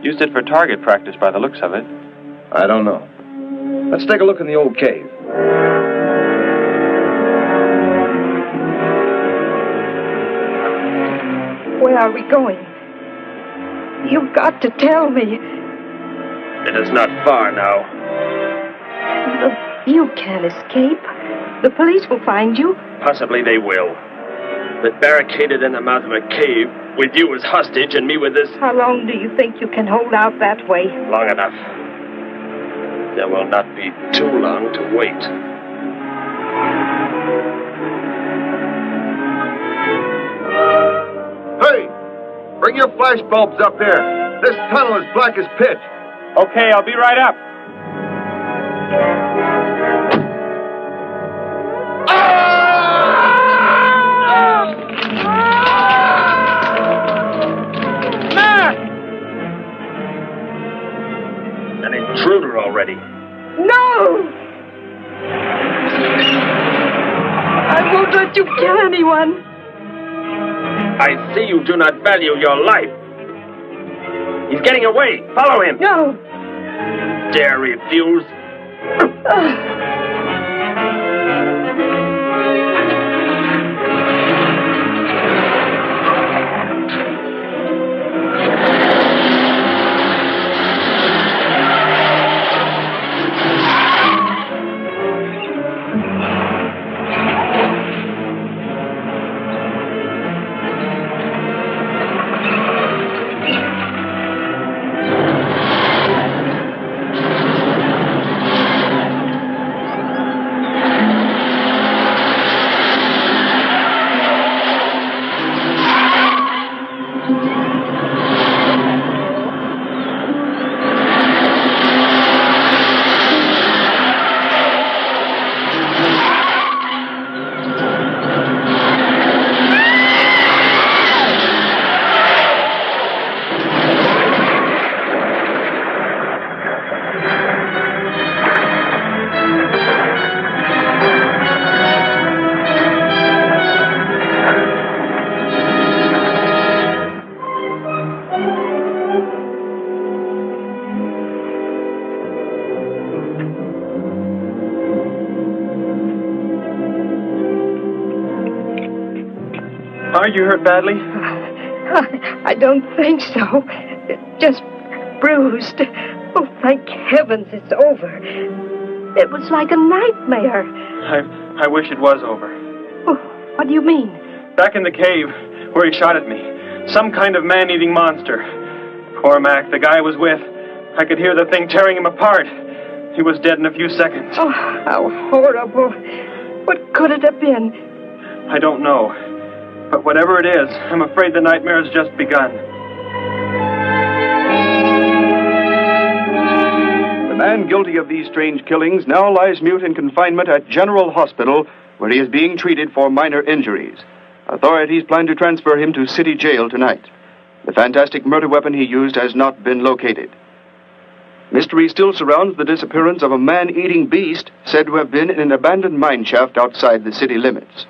Used it for target practice by the looks of it. I don't know. Let's take a look in the old cave. Where are we going? You've got to tell me. It is not far now. You can't escape. The police will find you. Possibly they will. But barricaded in the mouth of a cave, with you as hostage and me with this... How long do you think you can hold out that way? Long enough. There will not be too long to wait. Hey! Bring your flash bulbs up here. This tunnel is black as pitch. Okay, I'll be right up. An intruder already. No! I won't let you kill anyone. I see you do not value your life. He's getting away. Follow him. No. Dare refuse? Are you hurt badly? I don't think so. Just bruised. Oh, thank heavens it's over. It was like a nightmare. I wish it was over. Oh, what do you mean? Back in the cave where he shot at me. Some kind of man-eating monster. Poor Mac, the guy I was with. I could hear the thing tearing him apart. He was dead in a few seconds. Oh, how horrible. What could it have been? I don't know. But whatever it is, I'm afraid the nightmare has just begun. The man guilty of these strange killings now lies mute in confinement at General Hospital, where he is being treated for minor injuries. Authorities plan to transfer him to City Jail tonight. The fantastic murder weapon he used has not been located. Mystery still surrounds the disappearance of a man-eating beast said to have been in an abandoned mine shaft outside the city limits.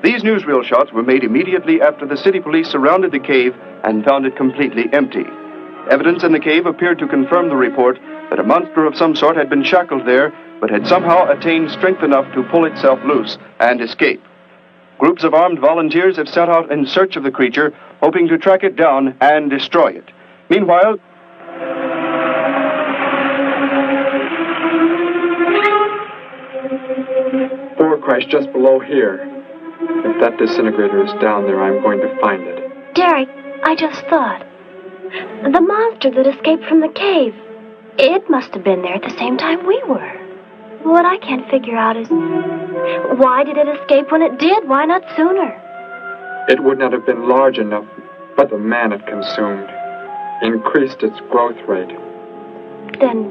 These newsreel shots were made immediately after the city police surrounded the cave and found it completely empty. Evidence in the cave appeared to confirm the report that a monster of some sort had been shackled there, but had somehow attained strength enough to pull itself loose and escape. Groups of armed volunteers have set out in search of the creature, hoping to track it down and destroy it. Meanwhile, Thor crashed just below here. If that disintegrator is down there, I'm going to find it. Derek, I just thought. The monster that escaped from the cave. It must have been there at the same time we were. What I can't figure out is, why did it escape when it did? Why not sooner? It would not have been large enough, but the man it consumed increased its growth rate. Then,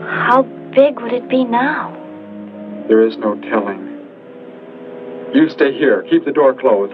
how big would it be now? There is no telling. You stay here. Keep the door closed.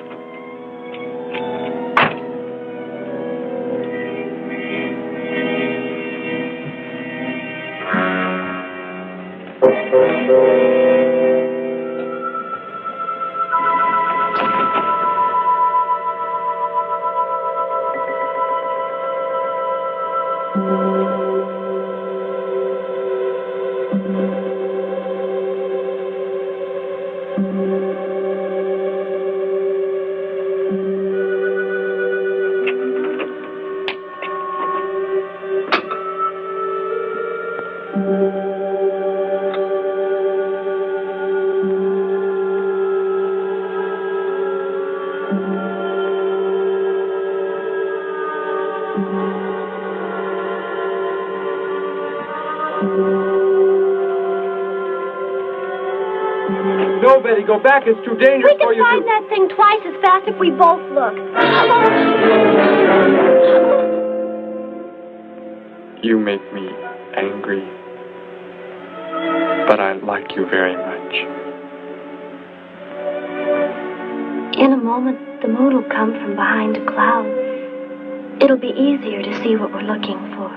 No, Betty, go back. It's too dangerous for you. We can find that thing twice as fast if we both look. You make me angry, but I like you very much. In a moment, the moon will come from behind a cloud. It'll be easier to see what we're looking for.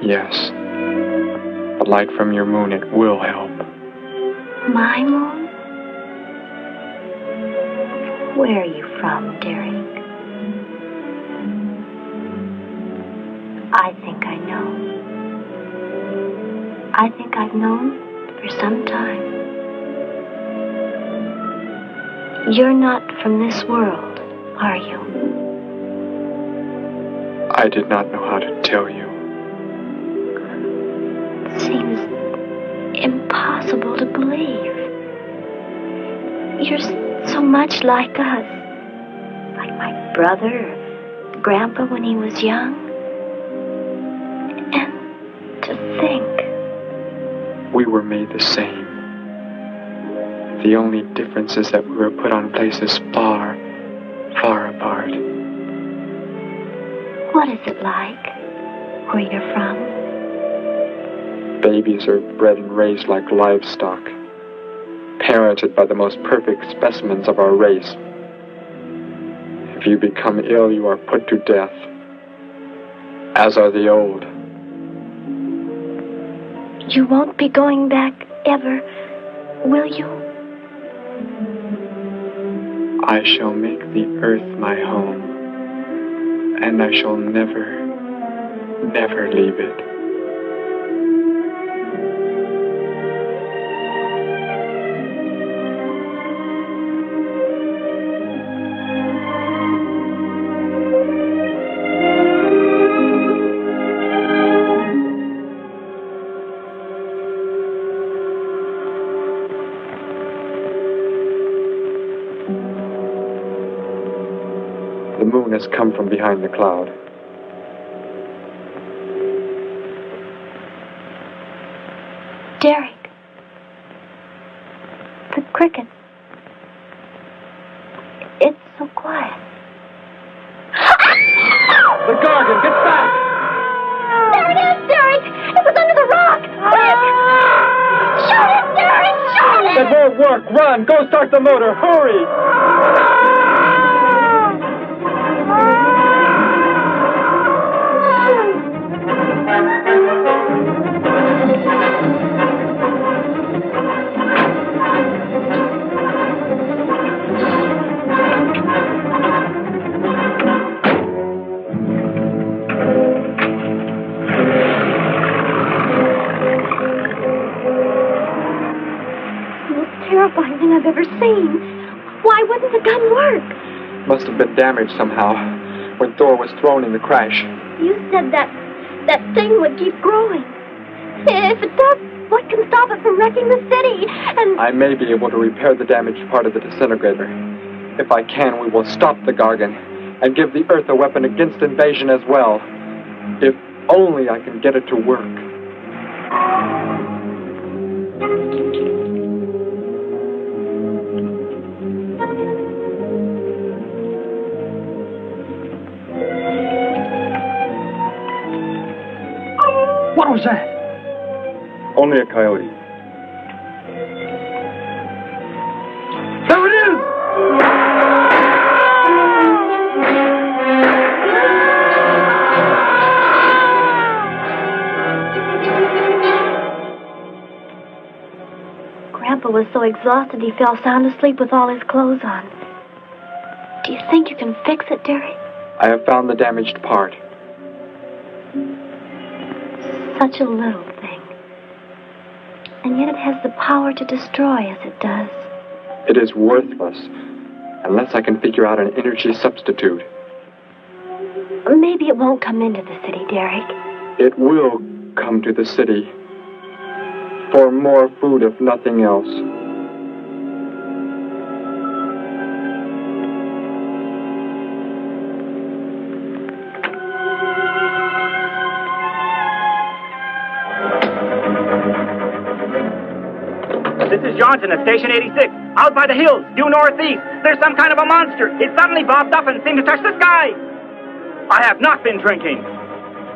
Yes. The light from your moon, it will help. My moon? Where are you from, Derek? I think I know. I think I've known for some time. You're not from this world, are you? I did not know how to tell you. It seems impossible to believe. You're so much like us. Like my brother, or Grandpa when he was young. And to think. We were made the same. The only difference is that we were put on places far, far apart. What is it like where you're from? Babies are bred and raised like livestock, parented by the most perfect specimens of our race. If you become ill, you are put to death, as are the old. You won't be going back ever, will you? I shall make the earth my home, and I shall never, never leave it. The moon has come from behind the cloud. Derek. The cricket. It's so quiet. The Gargon, get back! There it is, Derek! It was under the rock! Quick! Shoot it, Derek! Shoot it! That won't work. Run! Go start the motor. Hurry! Terrifying thing I've ever seen. Why wouldn't the gun work? Must have been damaged somehow when Thor was thrown in the crash. You said that thing would keep growing. If it does, What can stop it from wrecking the city? And I may be able to repair the damaged part of the disintegrator. If I can, we will stop the Gargon and give the Earth a weapon against invasion as well. If only I can get it to work. What was that? Only a coyote. There it is! Grandpa was so exhausted he fell sound asleep with all his clothes on. Do you think you can fix it, Derek? I have found the damaged part. Such a little thing. And yet it has the power to destroy as it does. It is worthless unless I can figure out an energy substitute. Maybe it won't come into the city, Derek. It will come to the city. For more food, if nothing else. This is Johnson at Station 86. Out by the hills, due northeast. There's some kind of a monster. It suddenly bobbed up and seemed to touch the sky. I have not been drinking.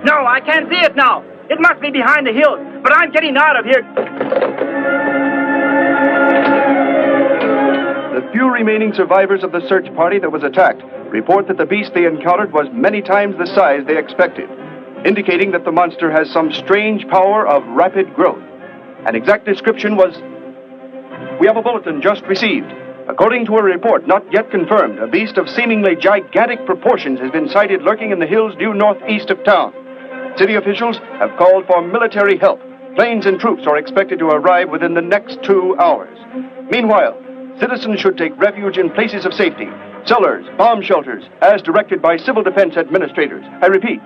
No, I can't see it now. It must be behind the hills, but I'm getting out of here. The few remaining survivors of the search party that was attacked report that the beast they encountered was many times the size they expected, indicating that the monster has some strange power of rapid growth. An exact description was... We have a bulletin just received. According to a report not yet confirmed, a beast of seemingly gigantic proportions has been sighted lurking in the hills due northeast of town. City officials have called for military help. Planes and troops are expected to arrive within the next 2 hours. Meanwhile, citizens should take refuge in places of safety, cellars, bomb shelters, as directed by civil defense administrators. I repeat.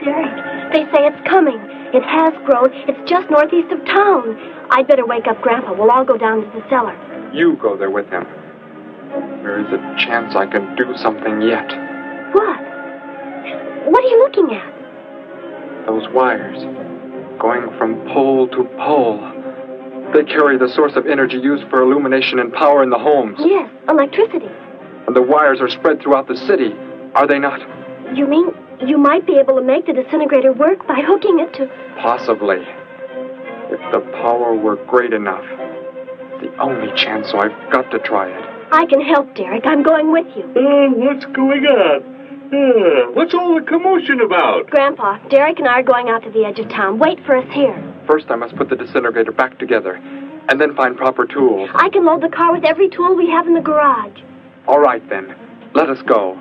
Derek, they say it's coming. It has grown. It's just northeast of town. I'd better wake up Grandpa. We'll all go down to the cellar. You go there with him. There is a chance I can do something yet. What? What are you looking at? Those wires, going from pole to pole. They carry the source of energy used for illumination and power in the homes. Yes, electricity. And the wires are spread throughout the city, are they not? You mean you might be able to make the disintegrator work by hooking it to... Possibly. If the power were great enough. The only chance, so I've got to try it. I can help, Derek. I'm going with you. What's going on? What's all the commotion about? Grandpa, Derek and I are going out to the edge of town. Wait for us here. First, I must put the disintegrator back together, and then find proper tools. I can load the car with every tool we have in the garage. All right, then. Let us go.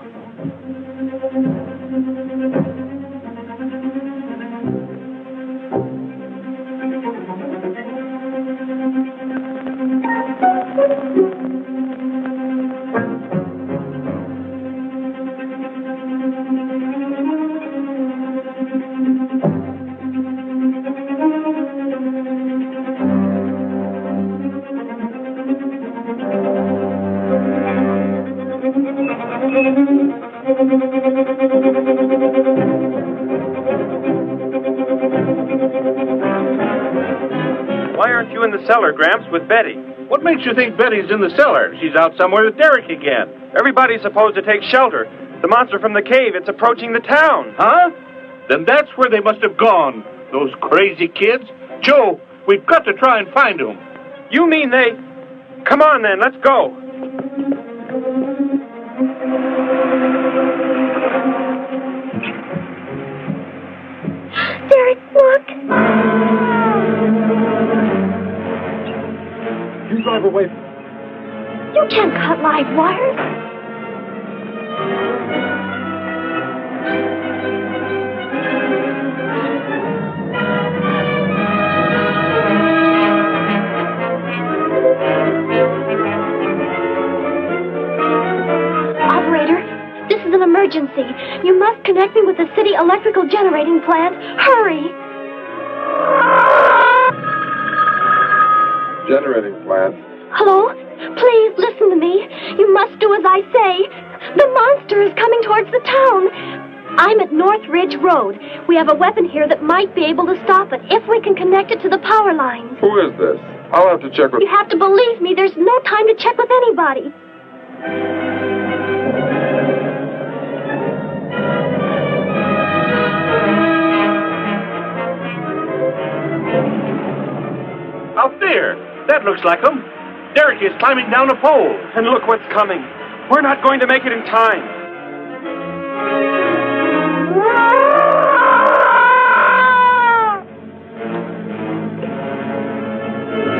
Why aren't you in the cellar, Gramps, with Betty? What makes you think Betty's in the cellar? She's out somewhere with Derek again. Everybody's supposed to take shelter. The monster from the cave, it's approaching the town. Huh? Then that's where they must have gone. Those crazy kids. Joe, we've got to try and find them. You mean they... Come on, then, let's go. Derek, look. You drive away. You can't cut live wires. Operator, this is an emergency. You must connect me with the city electrical generating plant. Hurry! generating plant. Hello? Please listen to me. You must do as I say. The monster is coming towards the town. I'm at North Ridge Road. We have a weapon here that might be able to stop it if we can connect it to the power lines. Who is this? I'll have to check with... You have to believe me. There's no time to check with anybody. Out there. That looks like him. Derek is climbing down a pole. And look what's coming. We're not going to make it in time.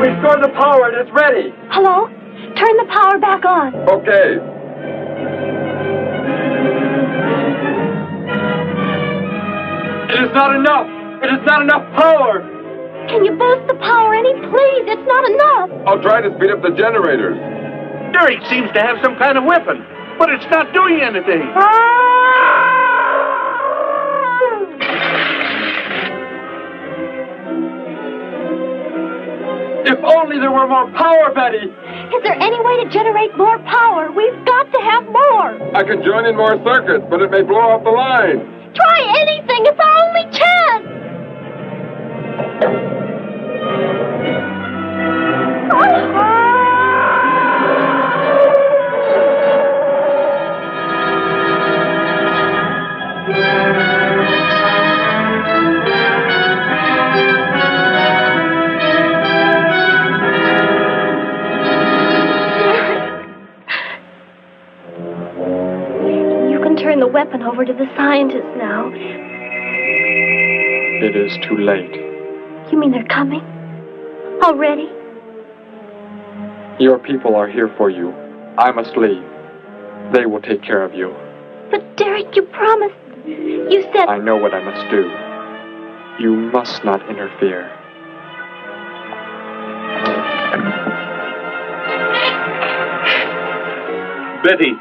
Restore the power. It's ready. Hello? Turn the power back on. Okay. It is not enough. It is not enough power. Can you boost the power any, please? It's not enough. I'll try to speed up the generators. Derek seems to have some kind of weapon, but it's not doing anything. If only there were more power, Betty! Is there any way to generate more power? We've got to have more! I can join in more circuits, but it may blow off the line. Try anything! It's our only chance! Turn the weapon over to the scientists now. It is too late. You mean they're coming? Already? Your people are here for you. I must leave. They will take care of you. But Derek, you promised. You said... I know what I must do. You must not interfere. Betty,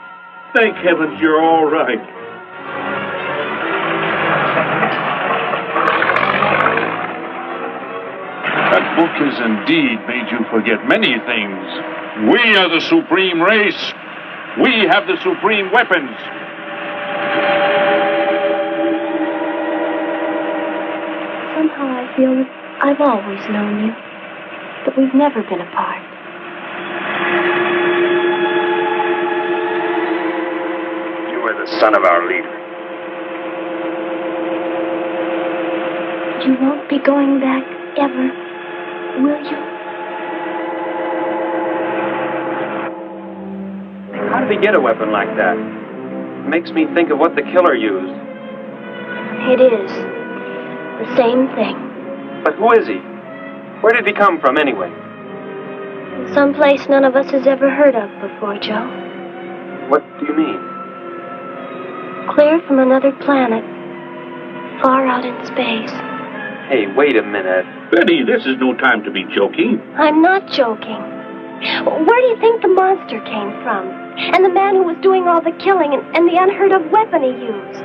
thank heavens you're all right. That book has indeed made you forget many things. We are the supreme race. We have the supreme weapons. Somehow I feel that I've always known you. That we've never been apart. You are the son of our leader. You won't be going back ever, will you? How did he get a weapon like that? It makes me think of what the killer used. It is. The same thing. But who is he? Where did he come from, anyway? Someplace none of us has ever heard of before, Joe. What do you mean? Clear from another planet. Far out in space. Hey, wait a minute. Betty, this is no time to be joking. I'm not joking. Where do you think the monster came from? And the man who was doing all the killing and the unheard of weapon he used?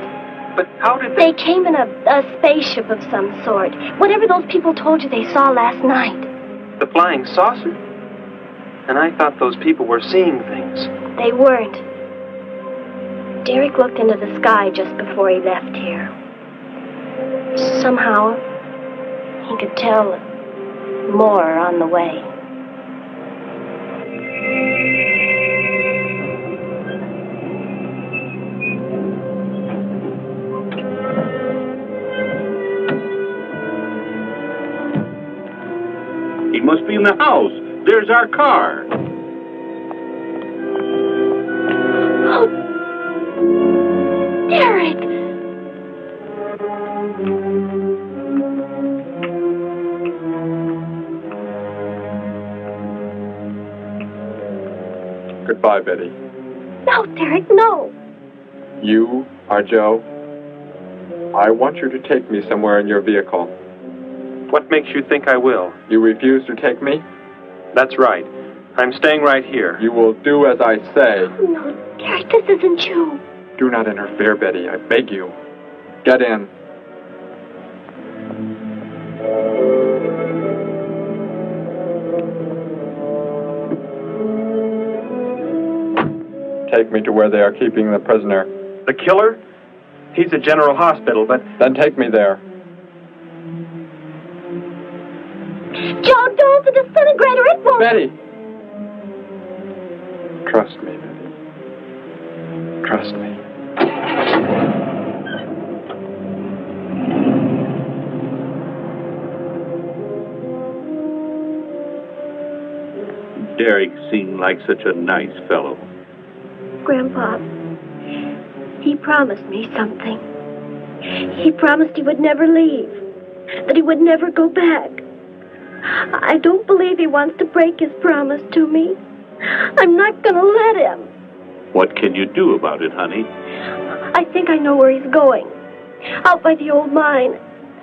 But how did they came in a spaceship of some sort. Whatever those people told you they saw last night. The flying saucer? And I thought those people were seeing things. They weren't. Derek looked into the sky just before he left here. Somehow, he could tell more on the way. He must be in the house. There's our car. Oh, Derek! Goodbye, Betty. No, Derek, no. You are Joe. I want you to take me somewhere in your vehicle. What makes you think I will? You refuse to take me? That's right. I'm staying right here. You will do as I say. No, Derek, this isn't you. Do not interfere, Betty. I beg you. Get in. take me to where they are keeping the prisoner. The killer? He's at General Hospital, but... Then take me there. Joe, don't the disintegrator, it won't... Betty! Trust me, Betty. Trust me. Derek seemed like such a nice fellow. Grandpa, he promised me something. He promised he would never leave, that he would never go back. I don't believe he wants to break his promise to me. I'm not going to let him. What can you do about it, honey? I think I know where he's going. Out by the old mine.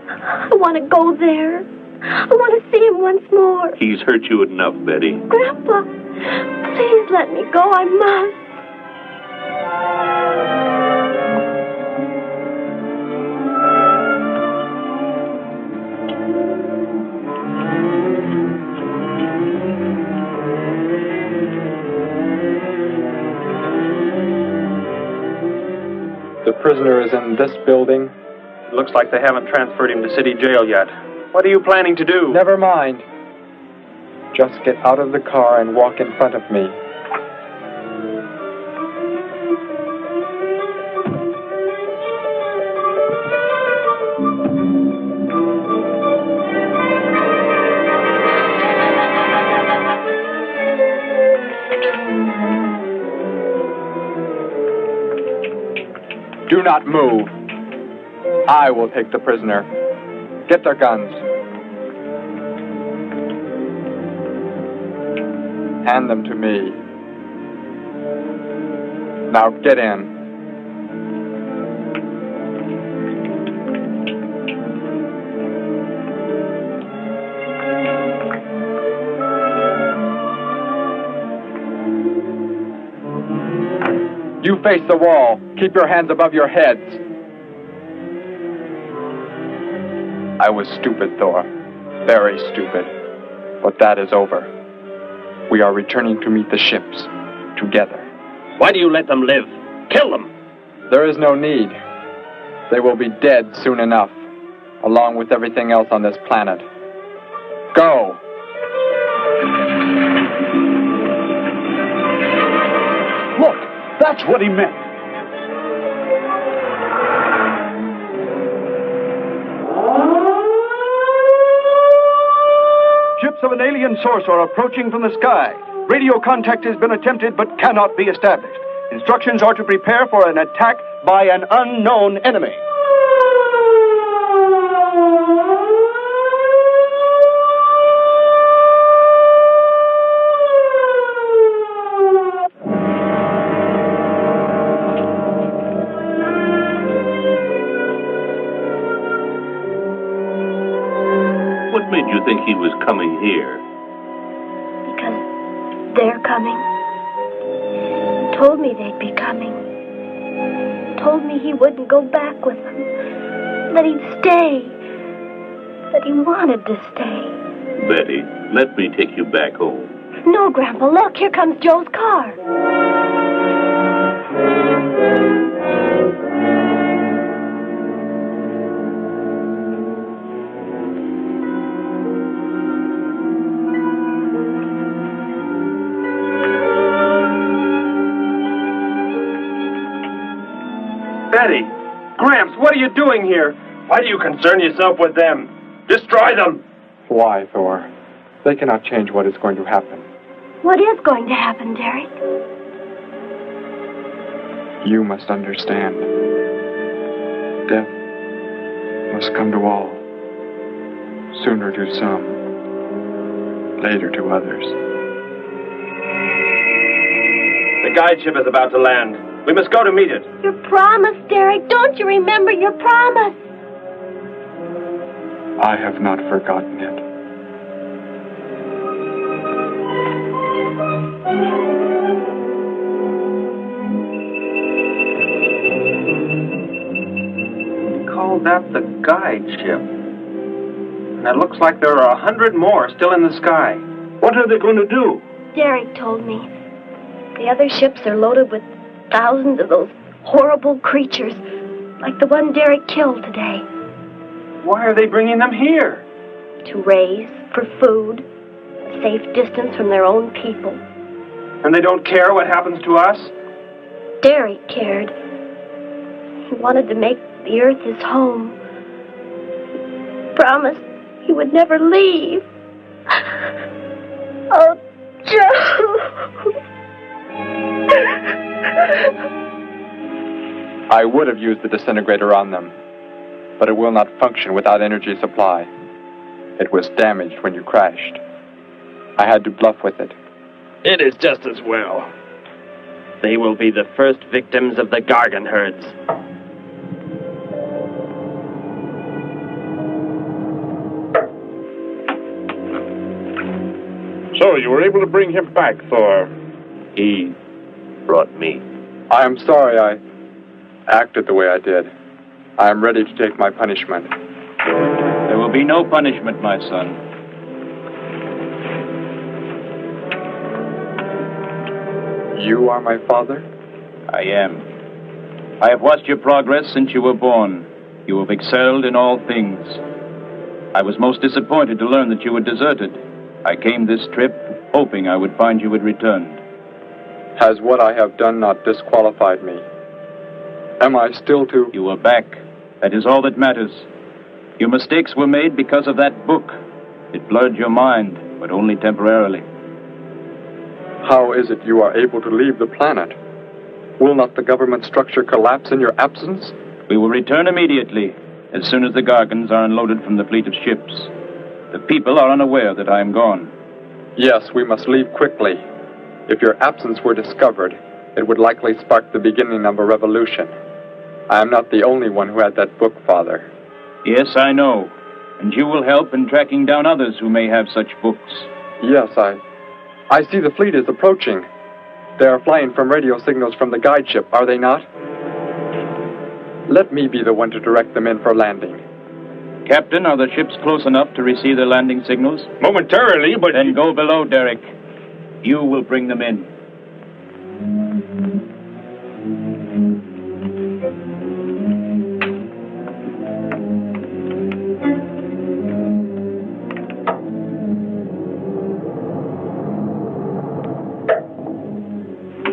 I want to go there. I want to see him once more. He's hurt you enough, Betty. Grandpa, please let me go. I must. The prisoner is in this building. It looks like they haven't transferred him to city jail yet. What are you planning to do? Never mind. Just get out of the car and walk in front of me. Do not move. I will take the prisoner. Get their guns. Hand them to me. Now get in. You face the wall. Keep your hands above your heads. I was stupid, Thor. Very stupid. But that is over. We are returning to meet the ships. Together. Why do you let them live? Kill them! There is no need. They will be dead soon enough, along with everything else on this planet. Go! Look, that's what he meant. Ships of an alien source are approaching from the sky. Radio contact has been attempted but cannot be established. Instructions are to prepare for an attack by an unknown enemy. What made you think he was coming here? Because they're coming. Told me they'd be coming. Told me he wouldn't go back with them. That he'd stay. That he wanted to stay. Betty, let me take you back home. No, Grandpa, look, here comes Joe's car. Betty! Gramps, what are you doing here? Why do you concern yourself with them? Destroy them! Why, Thor? They cannot change what is going to happen. What is going to happen, Derek? You must understand. Death must come to all. Sooner to some, later to others. The guide ship is about to land. We must go to meet it. Your promise, Derek. Don't you remember your promise? I have not forgotten it. Call that the guide ship. And it looks like there are 100 more still in the sky. What are they going to do? Derek told me. The other ships are loaded with thousands of those horrible creatures, like the one Derek killed today. Why are they bringing them here? To raise, for food, a safe distance from their own people. And they don't care what happens to us? Derek cared. He wanted to make the earth his home. He promised he would never leave. Oh, Joe! I would have used the disintegrator on them, but it will not function without energy supply. It was damaged when you crashed. I had to bluff with it. It is just as well. They will be the first victims of the Gargon herds. So, you were able to bring him back, Thor? He brought me. I am sorry I acted the way I did. I am ready to take my punishment. There will be no punishment, my son. You are my father? I am. I have watched your progress since you were born. You have excelled in all things. I was most disappointed to learn that you had deserted. I came this trip hoping I would find you had returned. Has what I have done not disqualified me? Am I still to... You are back. That is all that matters. Your mistakes were made because of that book. It blurred your mind, but only temporarily. How is it you are able to leave the planet? Will not the government structure collapse in your absence? We will return immediately, as soon as the Gargons are unloaded from the fleet of ships. The people are unaware that I am gone. Yes, we must leave quickly. If your absence were discovered, it would likely spark the beginning of a revolution. I am not the only one who had that book, Father. Yes, I know. And you will help in tracking down others who may have such books. Yes, I see the fleet is approaching. They are flying from radio signals from the guide ship, are they not? Let me be the one to direct them in for landing. Captain, are the ships close enough to receive their landing signals? Momentarily, but... Then go below, Derek. You will bring them in.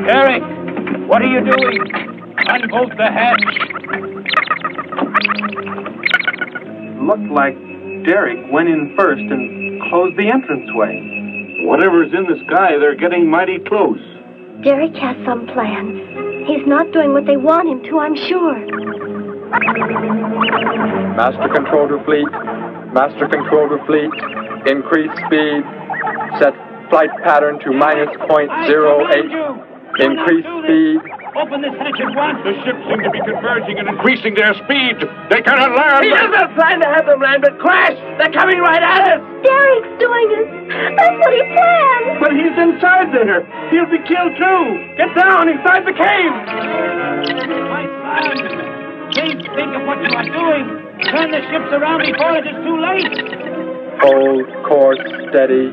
Derek, what are you doing? Unbolt the hatch. Looked like Derek went in first and closed the entranceway. Whatever's in the sky, they're getting mighty close. Derek has some plan. He's not doing what they want him to, I'm sure. Master control to fleet. Master control to fleet. Increase speed. Set flight pattern to -0.08. Increase speed. Open this hatch at once. The ships seem to be converging and increasing their speed. They cannot land. He doesn't plan to have them land, but crash. They're coming right at us. Derek's doing it. That's what he planned. But he's inside there. He'll be killed too. Get down inside the cave. My son, please think of what you are doing. Turn the ships around before it is too late. Hold course steady.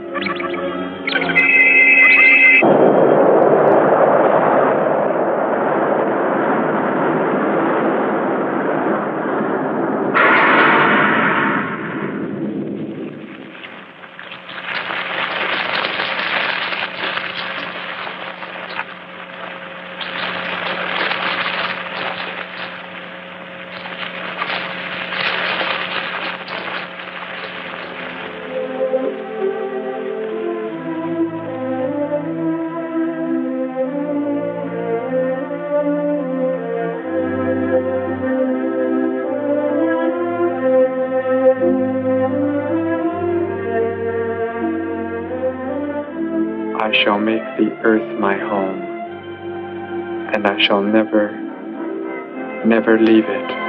I shall make the earth my home, and I shall never, never leave it.